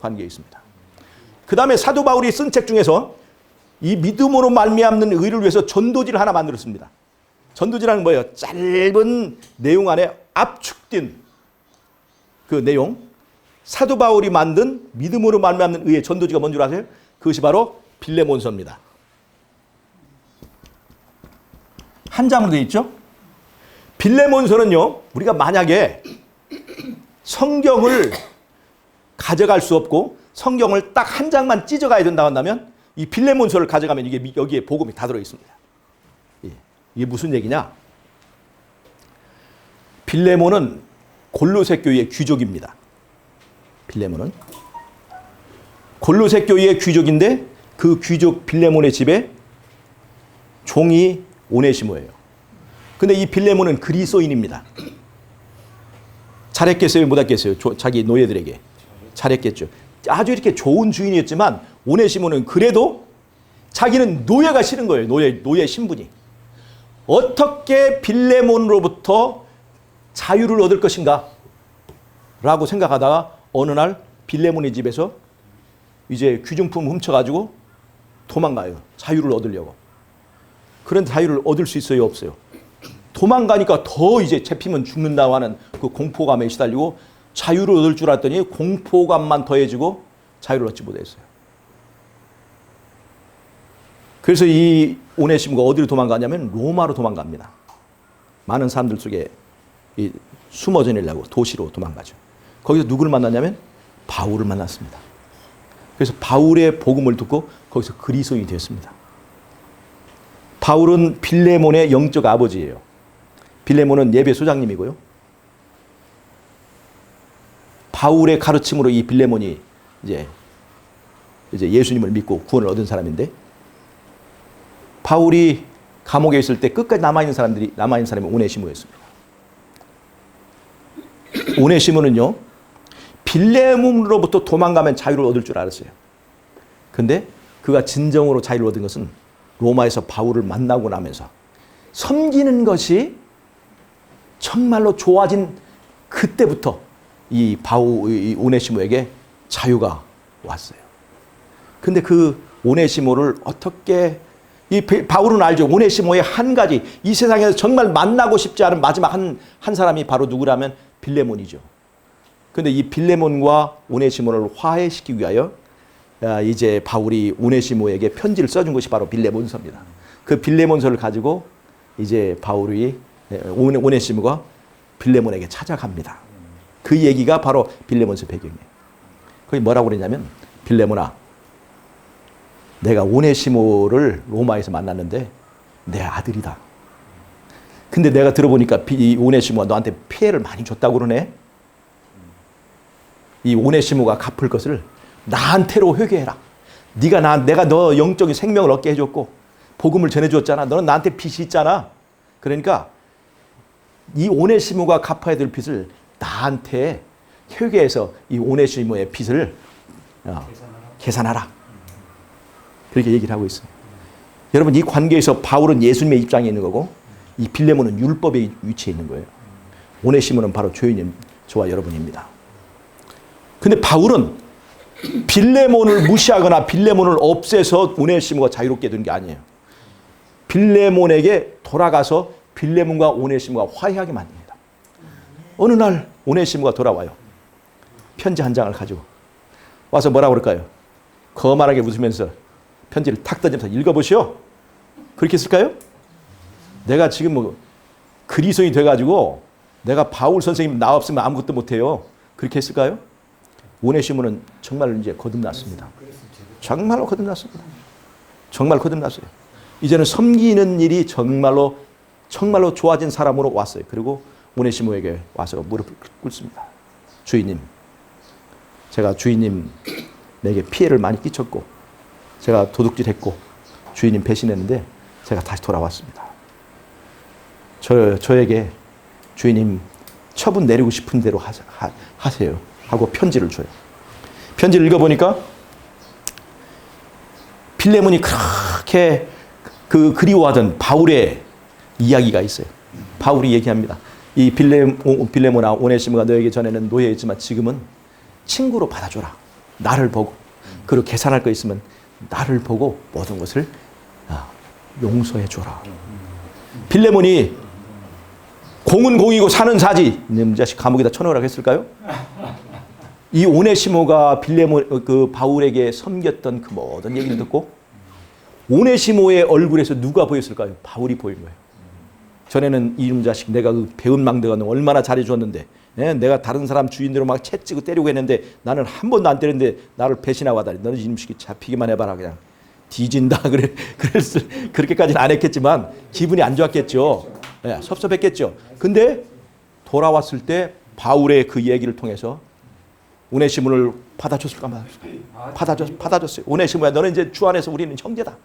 [SPEAKER 1] 관계에 있습니다. 그 다음에 사도 바울이 쓴 책 중에서 이 믿음으로 말미암는 의를 위해서 전도지를 하나 만들었습니다. 전도지라는 뭐예요? 짧은 내용 안에 압축된 그 내용. 사도 바울이 만든 믿음으로 말미암는 의의 전도지가 뭔 줄 아세요? 그것이 바로 빌레몬서입니다. 한 장으로 되어 있죠? 빌레몬서는요, 우리가 만약에 성경을 가져갈 수 없고 성경을 딱 한 장만 찢어가야 된다고 한다면 이 빌레몬서를 가져가면 이게 여기에 복음이 다 들어 있습니다. 이게 무슨 얘기냐? 빌레몬은 골로새 교회의 귀족입니다. 빌레몬은 골로새 교회의 귀족인데 그 귀족 빌레몬의 집에 종이 오네시모예요. 근데 이 빌레몬은 그리스도인입니다. 잘했겠어요? 못했겠어요? 자기 노예들에게. 잘했겠죠. 아주 이렇게 좋은 주인이었지만 오네시모는 그래도 자기는 노예가 싫은 거예요. 노예 신분이. 어떻게 빌레몬으로부터 자유를 얻을 것인가 라고 생각하다가 어느 날 빌레몬의 집에서 이제 귀중품 훔쳐가지고 도망가요. 자유를 얻으려고. 그런데 자유를 얻을 수 있어요? 없어요? 도망가니까 더 이제 잡히면 죽는다고 하는 그 공포감에 시달리고 자유를 얻을 줄 알았더니 공포감만 더해지고 자유를 얻지 못했어요. 그래서 이 오네시모가 어디로 도망가냐면 로마로 도망갑니다. 많은 사람들 속에 숨어 지내려고 도시로 도망가죠. 거기서 누구를 만났냐면 바울을 만났습니다. 그래서 바울의 복음을 듣고 거기서 그리스도인이 되었습니다. 바울은 빌레몬의 영적 아버지예요. 빌레몬은 예배 소장님이고요. 바울의 가르침으로 이 빌레몬이 이제 예수님을 믿고 구원을 얻은 사람인데, 바울이 감옥에 있을 때 끝까지 남아있는 사람이 오네시모였습니다. 오네시모는요, 빌레몬으로부터 도망가면 자유를 얻을 줄 알았어요. 근데 그가 진정으로 자유를 얻은 것은 로마에서 바울을 만나고 나면서 섬기는 정말로 좋아진 그때부터 이 오네시모에게 자유가 왔어요. 근데 그 오네시모를 어떻게, 이 바울은 알죠. 오네시모의 한 가지, 이 세상에서 정말 만나고 싶지 않은 마지막 한 사람이 바로 누구라면 빌레몬이죠. 근데 이 빌레몬과 오네시모를 화해시키기 위하여 이제 바울이 오네시모에게 편지를 써준 것이 바로 빌레몬서입니다. 그 빌레몬서를 가지고 이제 오네시모가 빌레몬에게 찾아갑니다. 그 얘기가 바로 빌레몬서 배경이에요. 거기 뭐라고 그러냐면, 빌레몬아, 내가 오네시모를 로마에서 만났는데 내 아들이다. 근데 내가 들어보니까 이 오네시모가 너한테 피해를 많이 줬다고 그러네. 이 오네시모가 갚을 것을 나한테로 회개해라. 내가 너 영적인 생명을 얻게 해줬고 복음을 전해줬잖아. 너는 나한테 빚이 있잖아. 그러니까 이 오네시모가 갚아야 될 빚을 나한테 회개해서 이 오네시모의 빚을 계산하라. 그렇게 얘기를 하고 있어요. 여러분, 이 관계에서 바울은 예수님의 입장에 있는 거고 이 빌레몬은 율법의 위치에 있는 거예요. 오네시모는 바로 죄인인 저와 여러분입니다. 근데 바울은 빌레몬을 무시하거나 빌레몬을 없애서 오네시모가 자유롭게 된 게 아니에요. 빌레몬에게 돌아가서 빌레몬과 오네시모가 화해하게 만듭니다. 어느 날 오네시모가 돌아와요. 편지 한 장을 가지고 와서 뭐라고 그럴까요? 거만하게 웃으면서 편지를 탁 던지면서 읽어보시오. 그렇게 했을까요? 내가 지금 그리스도인이 돼가지고 내가 바울 선생님 나 없으면 아무것도 못해요. 그렇게 했을까요? 오네시모는 정말 이제 거듭났습니다. 정말로 거듭났습니다. 정말 거듭났어요. 이제는 섬기는 일이 정말로 좋아진 사람으로 왔어요. 그리고 오네시모에게 와서 무릎을 꿇습니다. 주인님, 제가 주인님 내게 피해를 많이 끼쳤고 제가 도둑질했고 주인님 배신했는데 제가 다시 돌아왔습니다. 저에게 주인님 처분 내리고 싶은 대로 하세요 하고 편지를 줘요. 편지를 읽어보니까 빌레몬이 그렇게 그리워하던 바울의 이야기가 있어요. 바울이 얘기합니다. 이 빌레몬아, 오네시모가 너에게 전에는 노예였지만 지금은 친구로 받아줘라. 나를 보고. 그리고 계산할 거 있으면 나를 보고 모든 것을 용서해줘라. 빌레몬이 공은 공이고 사는 사지. 이 자식 감옥에다 쳐넣으라고 했을까요? 이 오네시모가 바울에게 섬겼던 그 모든 얘기를 듣고 오네시모의 얼굴에서 누가 보였을까요? 바울이 보인 거예요. 전에는 이놈 자식 내가 그 배운 망대가 너 얼마나 잘해줬는데, 내가 다른 사람 주인대로 막 채찍고 때리고 했는데 나는 한 번도 안 때렸는데 나를 배신하고 하다니 너는 이놈 새끼 잡히기만 해봐라. 그냥 뒤진다. 그렇게까지는 안 했겠지만 기분이 안 좋았겠죠. 섭섭했겠죠. 근데 돌아왔을 때 바울의 그 얘기를 통해서 오네시모를 받아줬을까 받아줬어요. 오네시모야, 너는 이제 주 안에서 우리는 형제다.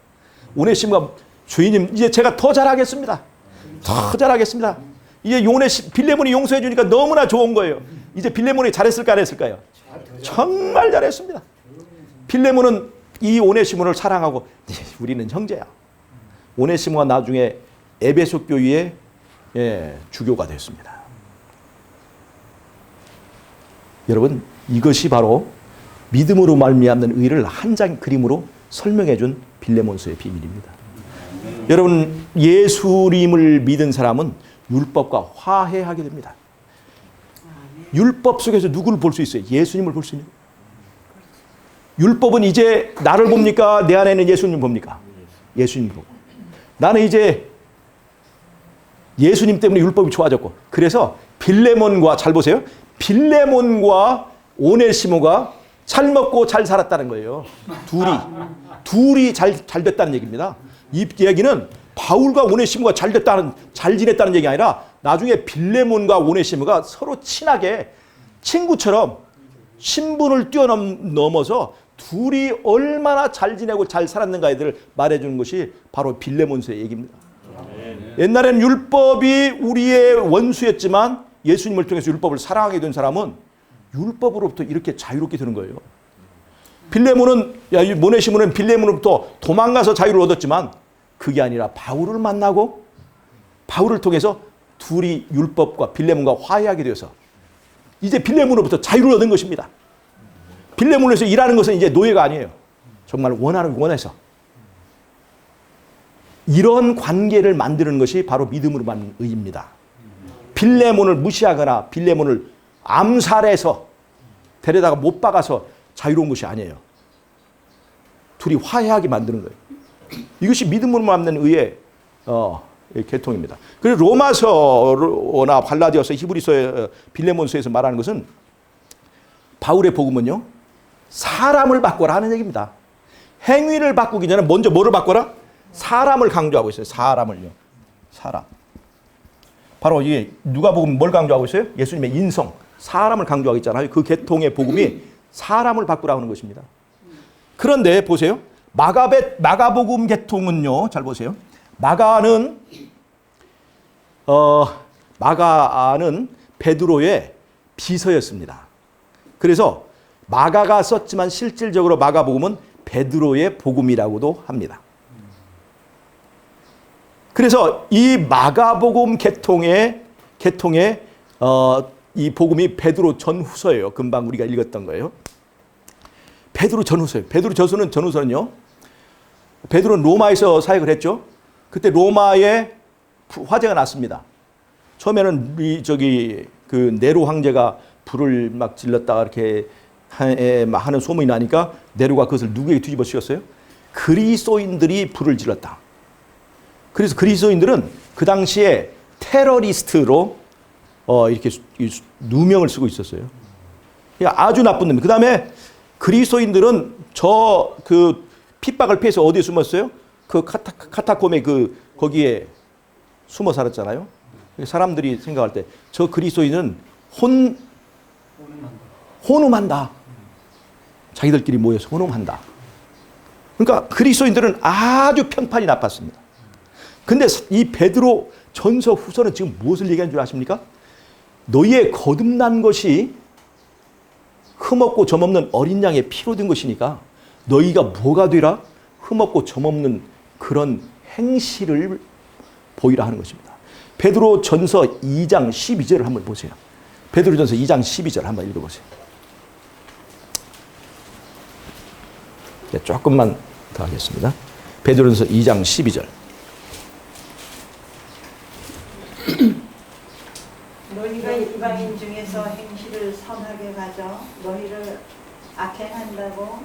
[SPEAKER 1] 오네시모가 주인님, 이제 제가 더 잘하겠습니다. 더 잘하겠습니다. 이제 빌레몬이 용서해 주니까 너무나 좋은 거예요. 이제 빌레몬이 잘했을까 안 했을까요? 정말 잘했습니다. 빌레몬은 이 오네시모를 사랑하고 우리는 형제야. 오네시모가 나중에 에베소 교회의 주교가 됐습니다. 여러분, 이것이 바로 믿음으로 말미암는 의를 한 장 그림으로 설명해 준 빌레몬서의 비밀입니다. 여러분, 예수님을 믿은 사람은 율법과 화해하게 됩니다. 율법 속에서 누구를 볼 수 있어요? 예수님을 볼 수 있는. 율법은 이제 나를 봅니까? 내 안에 있는 예수님 봅니까? 예수님 보고. 나는 이제 예수님 때문에 율법이 좋아졌고, 그래서 빌레몬과, 잘 보세요, 빌레몬과 오네시모가 잘 먹고 잘 살았다는 거예요. 둘이 잘 됐다는 얘기입니다. 이 얘기는 바울과 오네시모가 잘 지냈다는 얘기 아니라 나중에 빌레몬과 오네시모가 서로 친하게 친구처럼 신분을 뛰어넘어서 둘이 얼마나 잘 지내고 잘 살았는가를 말해주는 것이 바로 빌레몬서의 얘기입니다. 옛날에는 율법이 우리의 원수였지만 예수님을 통해서 율법을 사랑하게 된 사람은 율법으로부터 이렇게 자유롭게 되는 거예요. 오네시모는 빌레몬으로부터 도망가서 자유를 얻었지만 그게 아니라 바울을 만나고 바울을 통해서 둘이 율법과 빌레몬과 화해하게 되어서 이제 빌레몬으로부터 자유를 얻은 것입니다. 빌레몬에서 일하는 것은 이제 노예가 아니에요. 정말 원해서. 이런 관계를 만드는 것이 바로 믿음으로 만든 의입니다. 빌레몬을 무시하거나 빌레몬을 암살해서 데려다가 못 박아서 자유로운 것이 아니에요. 둘이 화해하게 만드는 거예요. 이것이 믿음으로 만든 의의 계통입니다. 그리고 로마서나 갈라디아서, 히브리서, 빌레몬서에서 말하는 것은 바울의 복음은요, 사람을 바꿔라 하는 얘기입니다. 행위를 바꾸기 전에 먼저 뭐를 바꿔라? 사람을 강조하고 있어요. 사람을요. 사람. 바로 이 누가복음 뭘 강조하고 있어요? 예수님의 인성, 사람을 강조하고 있잖아요. 그 계통의 복음이 사람을 바꾸라 하는 것입니다. 그런데 보세요. 마가복음 계통은요, 잘 보세요. 마가는 베드로의 비서였습니다. 그래서 마가가 썼지만 실질적으로 마가복음은 베드로의 복음이라고도 합니다. 그래서 이 마가복음 계통의 이 복음이 베드로 전후서예요. 금방 우리가 읽었던 거예요. 베드로 전후서예요. 베드로 전후서는요. 베드로는 로마에서 사역을 했죠. 그때 로마에 화재가 났습니다. 처음에는 그 네로 황제가 불을 막 질렀다가 이렇게 하는 소문이 나니까 네로가 그것을 누구에게 뒤집어 씌웠어요? 그리스도인들이 불을 질렀다. 그래서 그리스도인들은 그 당시에 테러리스트로 이렇게 누명을 쓰고 있었어요. 그러니까 아주 나쁜 놈. 그 다음에 그리스도인들은 그 핍박을 피해서 어디에 숨었어요? 그 카타콤에 거기에 숨어 살았잖아요. 사람들이 생각할 때 저 그리스도인은 혼음한다. 자기들끼리 모여서 혼음한다. 그러니까 그리스도인들은 아주 평판이 나빴습니다. 근데 이 베드로 전서 후서는 지금 무엇을 얘기하는 줄 아십니까? 너희의 거듭난 것이 흠없고 점없는 어린 양의 피로 된 것이니까 너희가 뭐가 되라? 흠없고 점없는 그런 행실을 보이라 하는 것입니다. 베드로 전서 2장 12절을 한번 보세요. 베드로 전서 2장 12절 한번 읽어보세요. 조금만 더 하겠습니다. 베드로 전서 2장 12절.
[SPEAKER 3] 너희가 이방인 중에서 행실을 선하게 가져 너희를 악행한다고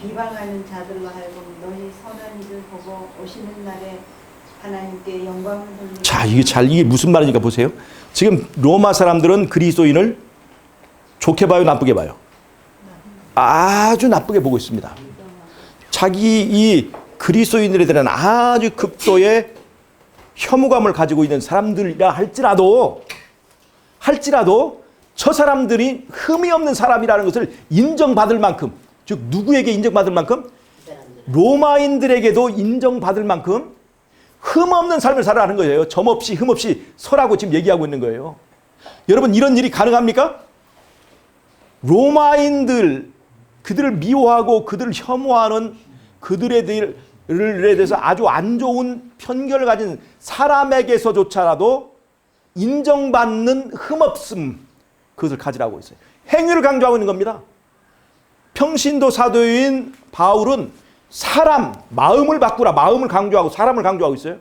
[SPEAKER 3] 비방하는 자들로 하여금 너희 선한 일을 보고 오시는 날에 하나님께 영광을 돌리고. 자,
[SPEAKER 1] 이게 무슨 말이니까 보세요. 지금 로마 사람들은 그리스도인을 좋게 봐요, 나쁘게 봐요? 아주 나쁘게 보고 있습니다. 자기 이 그리스도인들에 대한 아주 극도의 혐오감을 가지고 있는 사람들이라 할지라도 저 사람들이 흠이 없는 사람이라는 것을 인정받을 만큼, 즉 누구에게 인정받을 만큼? 로마인들에게도 인정받을 만큼 흠 없는 삶을 살아가는 거예요. 점 없이 흠 없이 서라고 지금 얘기하고 있는 거예요. 여러분 이런 일이 가능합니까? 로마인들, 그들을 미워하고 그들을 혐오하는 그들에 대해서 아주 안 좋은 편견을 가진 사람에게서조차라도 인정받는 흠없음, 그것을 가지라고 있어요. 행위를 강조하고 있는 겁니다. 평신도 사도인 바울은 사람, 마음을 바꾸라, 마음을 강조하고 사람을 강조하고 있어요.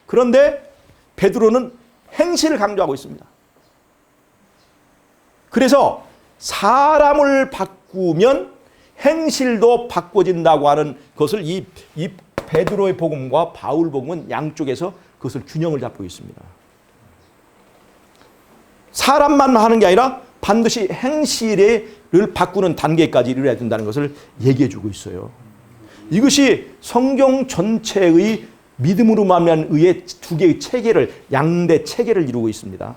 [SPEAKER 1] 그런데 베드로는 행실을 강조하고 있습니다. 그래서 사람을 바꾸면 행실도 바꿔진다고 하는 것을 이 베드로의 복음과 바울 복음은 양쪽에서 그것을 균형을 잡고 있습니다. 사람만 하는 게 아니라 반드시 행실을 바꾸는 단계까지 이르러야 된다는 것을 얘기해 주고 있어요. 이것이 성경 전체의 믿음으로 말미암은 의의 두 개의 체계를, 양대 체계를 이루고 있습니다.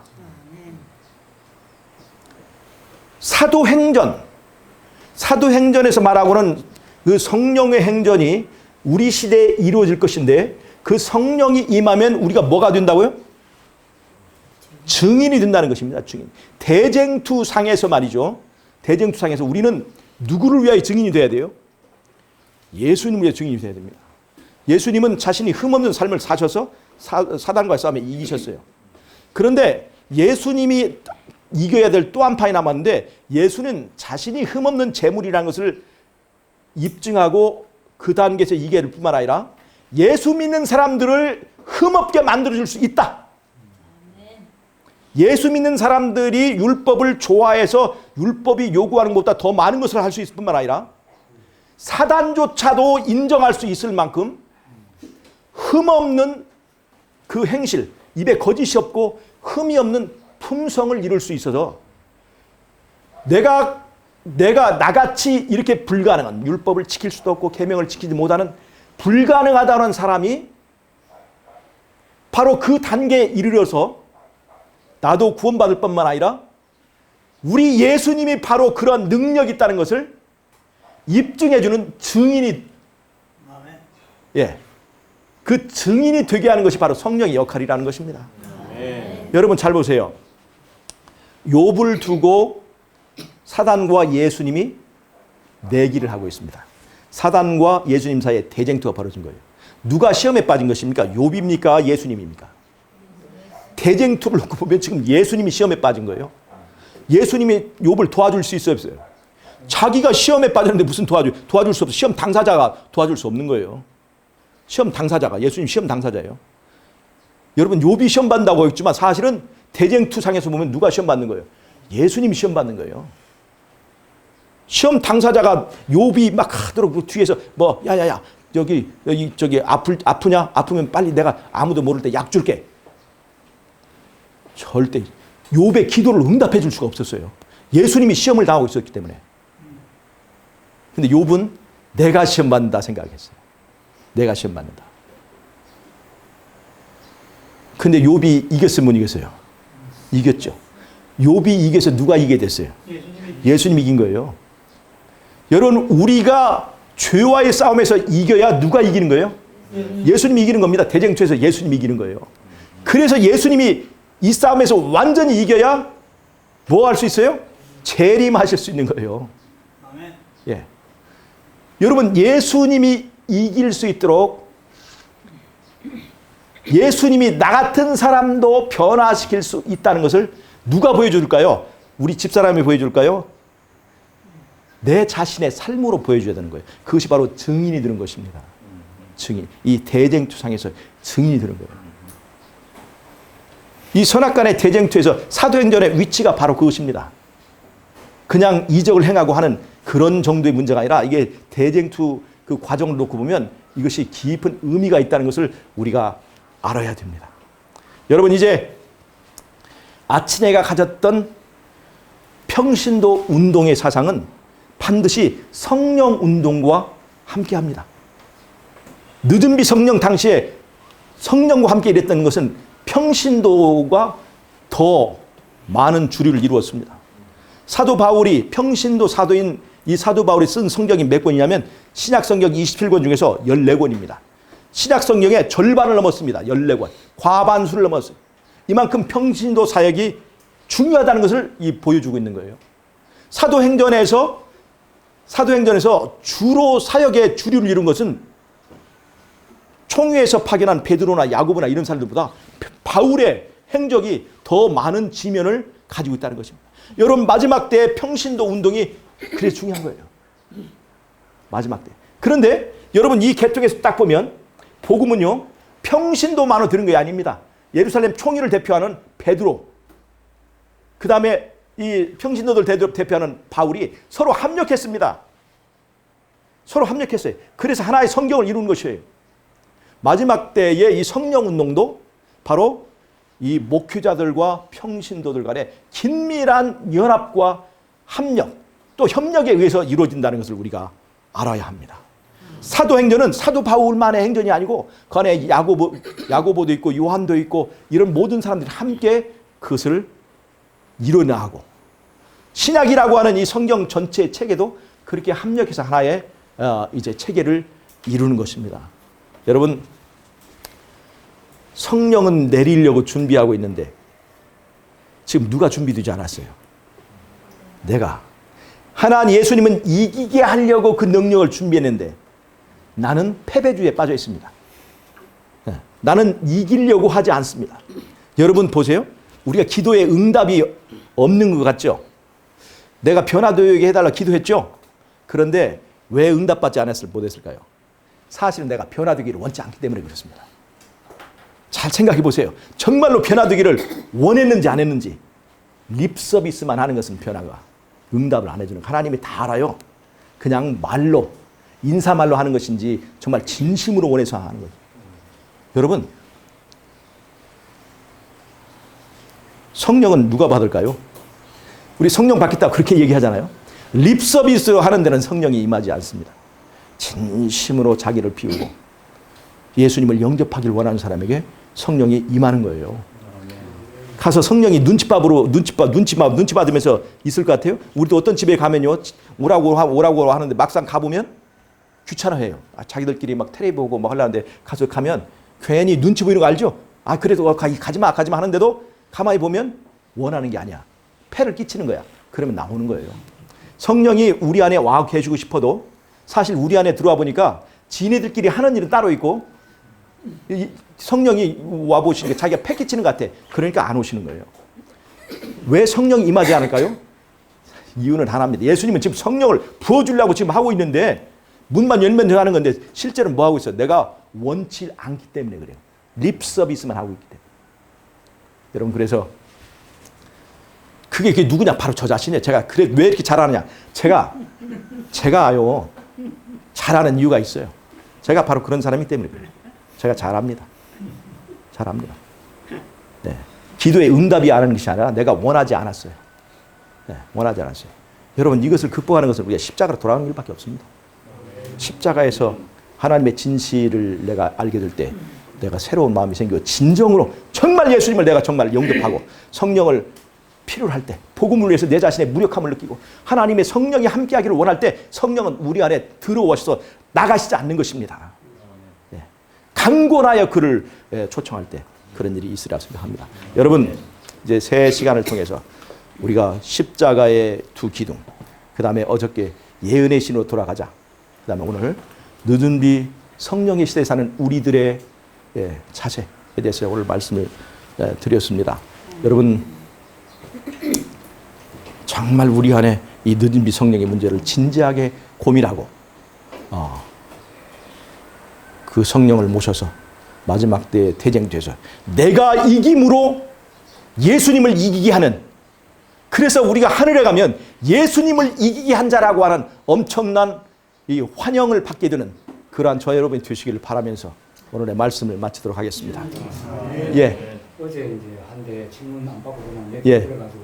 [SPEAKER 1] 사도행전에서 말하고는 그 성령의 행전이 우리 시대에 이루어질 것인데 그 성령이 임하면 우리가 뭐가 된다고요? 증인이 된다는 것입니다. 증인. 대쟁투상에서 말이죠. 대쟁투상에서 우리는 누구를 위하여 증인이 돼야 돼요? 예수님을 위해 증인이 돼야 됩니다. 예수님은 자신이 흠없는 삶을 사셔서 사단과의 싸움에 이기셨어요. 그런데 예수님이 이겨야 될 또 한 판이 남았는데 예수는 자신이 흠없는 제물이라는 것을 입증하고 그 단계에서 이겨야 될 뿐만 아니라 예수 믿는 사람들을 흠없게 만들어줄 수 있다. 예수 믿는 사람들이 율법을 좋아해서 율법이 요구하는 것보다 더 많은 것을 할 수 있을 뿐만 아니라 사단조차도 인정할 수 있을 만큼 흠없는 그 행실, 입에 거짓이 없고 흠이 없는 품성을 이룰 수 있어서 내가 나같이 이렇게 불가능한, 율법을 지킬 수도 없고 계명을 지키지 못하는 불가능하다는 사람이 바로 그 단계에 이르러서 나도 구원받을 뿐만 아니라 우리 예수님이 바로 그런 능력이 있다는 것을 입증해주는 증인이, 그 증인이 되게 하는 것이 바로 성령의 역할이라는 것입니다. 여러분 잘 보세요. 욥을 두고 사단과 예수님이 내기를 하고 있습니다. 사단과 예수님 사이에 대쟁투가 벌어진 거예요. 누가 시험에 빠진 것입니까? 욥입니까? 예수님입니까? 대쟁투를 놓고 보면 지금 예수님이 시험에 빠진 거예요. 예수님이 욥을 도와줄 수 있어요, 없어요? 자기가 시험에 빠졌는데 무슨 도와줄 수 없어. 시험 당사자가 도와줄 수 없는 거예요. 시험 당사자가, 예수님 시험 당사자예요. 여러분 욥이 시험 받는다고 했지만 사실은 대쟁투상에서 보면 누가 시험 받는 거예요? 예수님이 시험 받는 거예요. 시험 당사자가 욥이 막 하도록 뒤에서 뭐 야야야 저기 아프냐? 아프면 빨리 내가 아무도 모를 때 약 줄게. 절대 욥의 기도를 응답해 줄 수가 없었어요. 예수님이 시험을 당하고 있었기 때문에. 근데 욥은 내가 시험 받는다 생각했어요. 내가 시험 받는다. 근데 욥이 이겼으면 못 이겼어요? 이겼죠. 욥이 이겨서 누가 이기게 됐어요? 예수님이 이긴 거예요. 여러분 우리가 죄와의 싸움에서 이겨야 누가 이기는 거예요? 예수님이 이기는 겁니다. 대쟁투에서 예수님이 이기는 거예요. 그래서 예수님이 이 싸움에서 완전히 이겨야 뭐 할 수 있어요? 재림하실 수 있는 거예요. 예. 여러분 예수님이 이길 수 있도록 예수님이 나 같은 사람도 변화시킬 수 있다는 것을 누가 보여줄까요? 우리 집사람이 보여줄까요? 내 자신의 삶으로 보여줘야 되는 거예요. 그것이 바로 증인이 되는 것입니다. 증인. 이 대쟁투상에서 증인이 되는 거예요. 이 선악간의 대쟁투에서 사도행전의 위치가 바로 그것입니다. 그냥 이적을 행하고 하는 그런 정도의 문제가 아니라 이게 대쟁투 그 과정을 놓고 보면 이것이 깊은 의미가 있다는 것을 우리가 알아야 됩니다. 여러분 이제 아치네가 가졌던 평신도 운동의 사상은 반드시 성령 운동과 함께합니다. 늦은비 성령 당시에 성령과 함께 일했던 것은 평신도가 더 많은 주류를 이루었습니다. 사도 바울이 평신도 사도인 이 사도 바울이 쓴 성경이 몇 권이냐면 신약 성경 27권 중에서 14권입니다. 신약 성경의 절반을 넘었습니다. 14권. 과반수를 넘었어요. 이만큼 평신도 사역이 중요하다는 것을 보여주고 있는 거예요. 사도행전에서 주로 사역의 주류를 이룬 것은 총회에서 파견한 베드로나 야고보나 이런 사람들보다 바울의 행적이 더 많은 지면을 가지고 있다는 것입니다. 여러분 마지막 때의 평신도 운동이 그래서 중요한 거예요. 마지막 때. 그런데 여러분 이 개통에서 딱 보면 복음은요 평신도만으로 드는 게 아닙니다. 예루살렘 총회를 대표하는 베드로, 그 다음에 이 평신도들 대표하는 바울이 서로 합력했습니다. 서로 합력했어요. 그래서 하나의 성경을 이루는 것이에요. 마지막 때의 이 성령 운동도 바로 이 목회자들과 평신도들 간의 긴밀한 연합과 합력, 또 협력에 의해서 이루어진다는 것을 우리가 알아야 합니다. 사도행전은 사도 바울만의 행전이 아니고 그 안에 야고보도 있고 요한도 있고 이런 모든 사람들이 함께 그것을 이뤄나가고, 신약이라고 하는 이 성경 전체의 체계도 그렇게 합력해서 하나의 이제 체계를 이루는 것입니다. 여러분 성령은 내리려고 준비하고 있는데 지금 누가 준비되지 않았어요? 내가. 하나님 예수님은 이기게 하려고 그 능력을 준비했는데 나는 패배주의에 빠져 있습니다. 나는 이기려고 하지 않습니다. 여러분 보세요. 우리가 기도에 응답이 없는 것 같죠? 내가 변화되게 해달라 기도했죠? 그런데 왜 응답받지 못했을까요? 사실은 내가 변화되기를 원치 않기 때문에 그렇습니다. 잘 생각해 보세요. 정말로 변화되기를 원했는지 안 했는지. 립 서비스만 하는 것은 변화가 응답을 안 해주는, 하나님이 다 알아요. 그냥 말로, 인사말로 하는 것인지 정말 진심으로 원해서 하는 거죠. 여러분 성령은 누가 받을까요? 우리 성령 받겠다고 그렇게 얘기하잖아요. 립 서비스로 하는 데는 성령이 임하지 않습니다. 진심으로 자기를 비우고 예수님을 영접하길 원하는 사람에게 성령이 임하는 거예요. 가서 성령이 눈치 받으면서 있을 것 같아요? 우리도 어떤 집에 가면요, 오라고 하는데 막상 가보면 귀찮아해요. 자기들끼리 막 텔레비 보고 막 하려는데 가면 괜히 눈치 보이는 거 알죠? 그래도 가지마 하는데도 가만히 보면 원하는 게 아니야. 폐를 끼치는 거야. 그러면 나오는 거예요. 성령이 우리 안에 와 계시고 싶어도 사실 우리 안에 들어와 보니까 지네들끼리 하는 일은 따로 있고 성령이 와 보시니까 자기가 폐 끼치는 것 같아. 그러니까 안 오시는 거예요. 왜 성령이 임하지 않을까요? 이유는 하나입니다. 예수님은 지금 성령을 부어주려고 지금 하고 있는데 문만 열면 하는 건데 실제로 뭐 하고 있어요? 내가 원치 않기 때문에 그래요. 립 서비스만 하고 있기 때문에. 여러분 그래서 그게 누구냐? 바로 저 자신이에요. 제가 왜 이렇게 잘하느냐? 제가요 잘하는 이유가 있어요. 제가 바로 그런 사람이기 때문에 그래요. 제가 잘합니다. 네. 기도에 응답이 안 하는 것이 아니라 내가 원하지 않았어요. 네, 원하지 않았어요. 여러분 이것을 극복하는 것은 우리가 십자가로 돌아가는 일밖에 없습니다. 십자가에서 하나님의 진실을 내가 알게 될 때 내가 새로운 마음이 생기고 진정으로 정말 예수님을 내가 정말 영접하고 성령을 필요로 할 때 복음을 위해서 내 자신의 무력함을 느끼고 하나님의 성령이 함께하기를 원할 때 성령은 우리 안에 들어오셔서 나가시지 않는 것입니다. 네. 강권하여 그를 초청할 때 그런 일이 있으리라 생각합니다. 여러분 이제 새 시간을 통해서 우리가 십자가의 두 기둥, 그 다음에 어저께 예언의 신으로 돌아가자, 그 다음에 오늘 늦은 비 성령의 시대에 사는 우리들의 자세에 대해서 오늘 말씀을 드렸습니다. 여러분 정말 우리 안에 이 늦은 비 성령의 문제를 진지하게 고민하고 그 성령을 모셔서 마지막 때에 대쟁돼서 내가 이김으로 예수님을 이기게 하는, 그래서 우리가 하늘에 가면 예수님을 이기게 한 자라고 하는 엄청난 이 환영을 받게 되는 그러한 저 여러분이 되시기를 바라면서 오늘의 말씀을 마치도록 하겠습니다. 예.
[SPEAKER 5] 어제 이제 한데 질문 안 받고 그냥
[SPEAKER 1] 예.
[SPEAKER 5] 그래가지고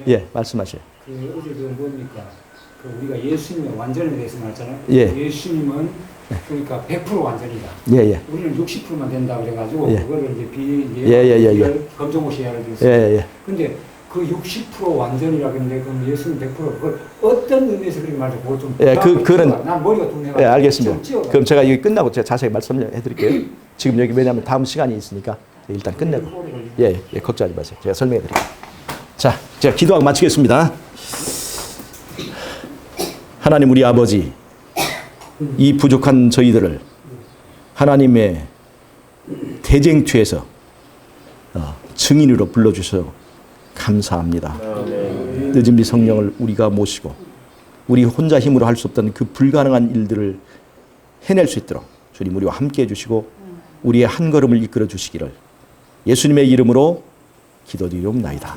[SPEAKER 1] 예. 말씀하세요.
[SPEAKER 5] 어제 뭡니까? 우리가 예수님의 완전에 대해서 말했잖아요.
[SPEAKER 1] 예.
[SPEAKER 5] 예수님은 그러니까 100% 완전이다.
[SPEAKER 1] 예.
[SPEAKER 5] 우리는 60%만 된다 그래가지고
[SPEAKER 1] 예.
[SPEAKER 5] 그거를 이제 검정고시 예를 들었어요.
[SPEAKER 1] 예.
[SPEAKER 5] 근데 그 60% 완전이라 그러는데 그럼 예수님 100% 그걸 어떤 의미에서 그렇게 말하죠? 그거 좀
[SPEAKER 1] 예, 그거는
[SPEAKER 5] 난 머리가 둥해가지고
[SPEAKER 1] 예, 알겠습니다.
[SPEAKER 5] 좀
[SPEAKER 1] 그럼 제가 여기 끝나고 제가 자세히 말씀해 드릴게요. 지금 여기 왜냐하면 다음 시간이 있으니까 일단 끝내고 예, 걱정하지 마세요. 제가 설명해 드릴게요. 자, 제가 기도하고 마치겠습니다. 하나님 우리 아버지, 이 부족한 저희들을 하나님의 대쟁투에서 증인으로 불러주셔서 감사합니다. 늦은 비 성령을 우리가 모시고 우리 혼자 힘으로 할 수 없던 그 불가능한 일들을 해낼 수 있도록 주님 우리와 함께 해주시고 우리의 한 걸음을 이끌어 주시기를 예수님의 이름으로 기도드리옵나이다.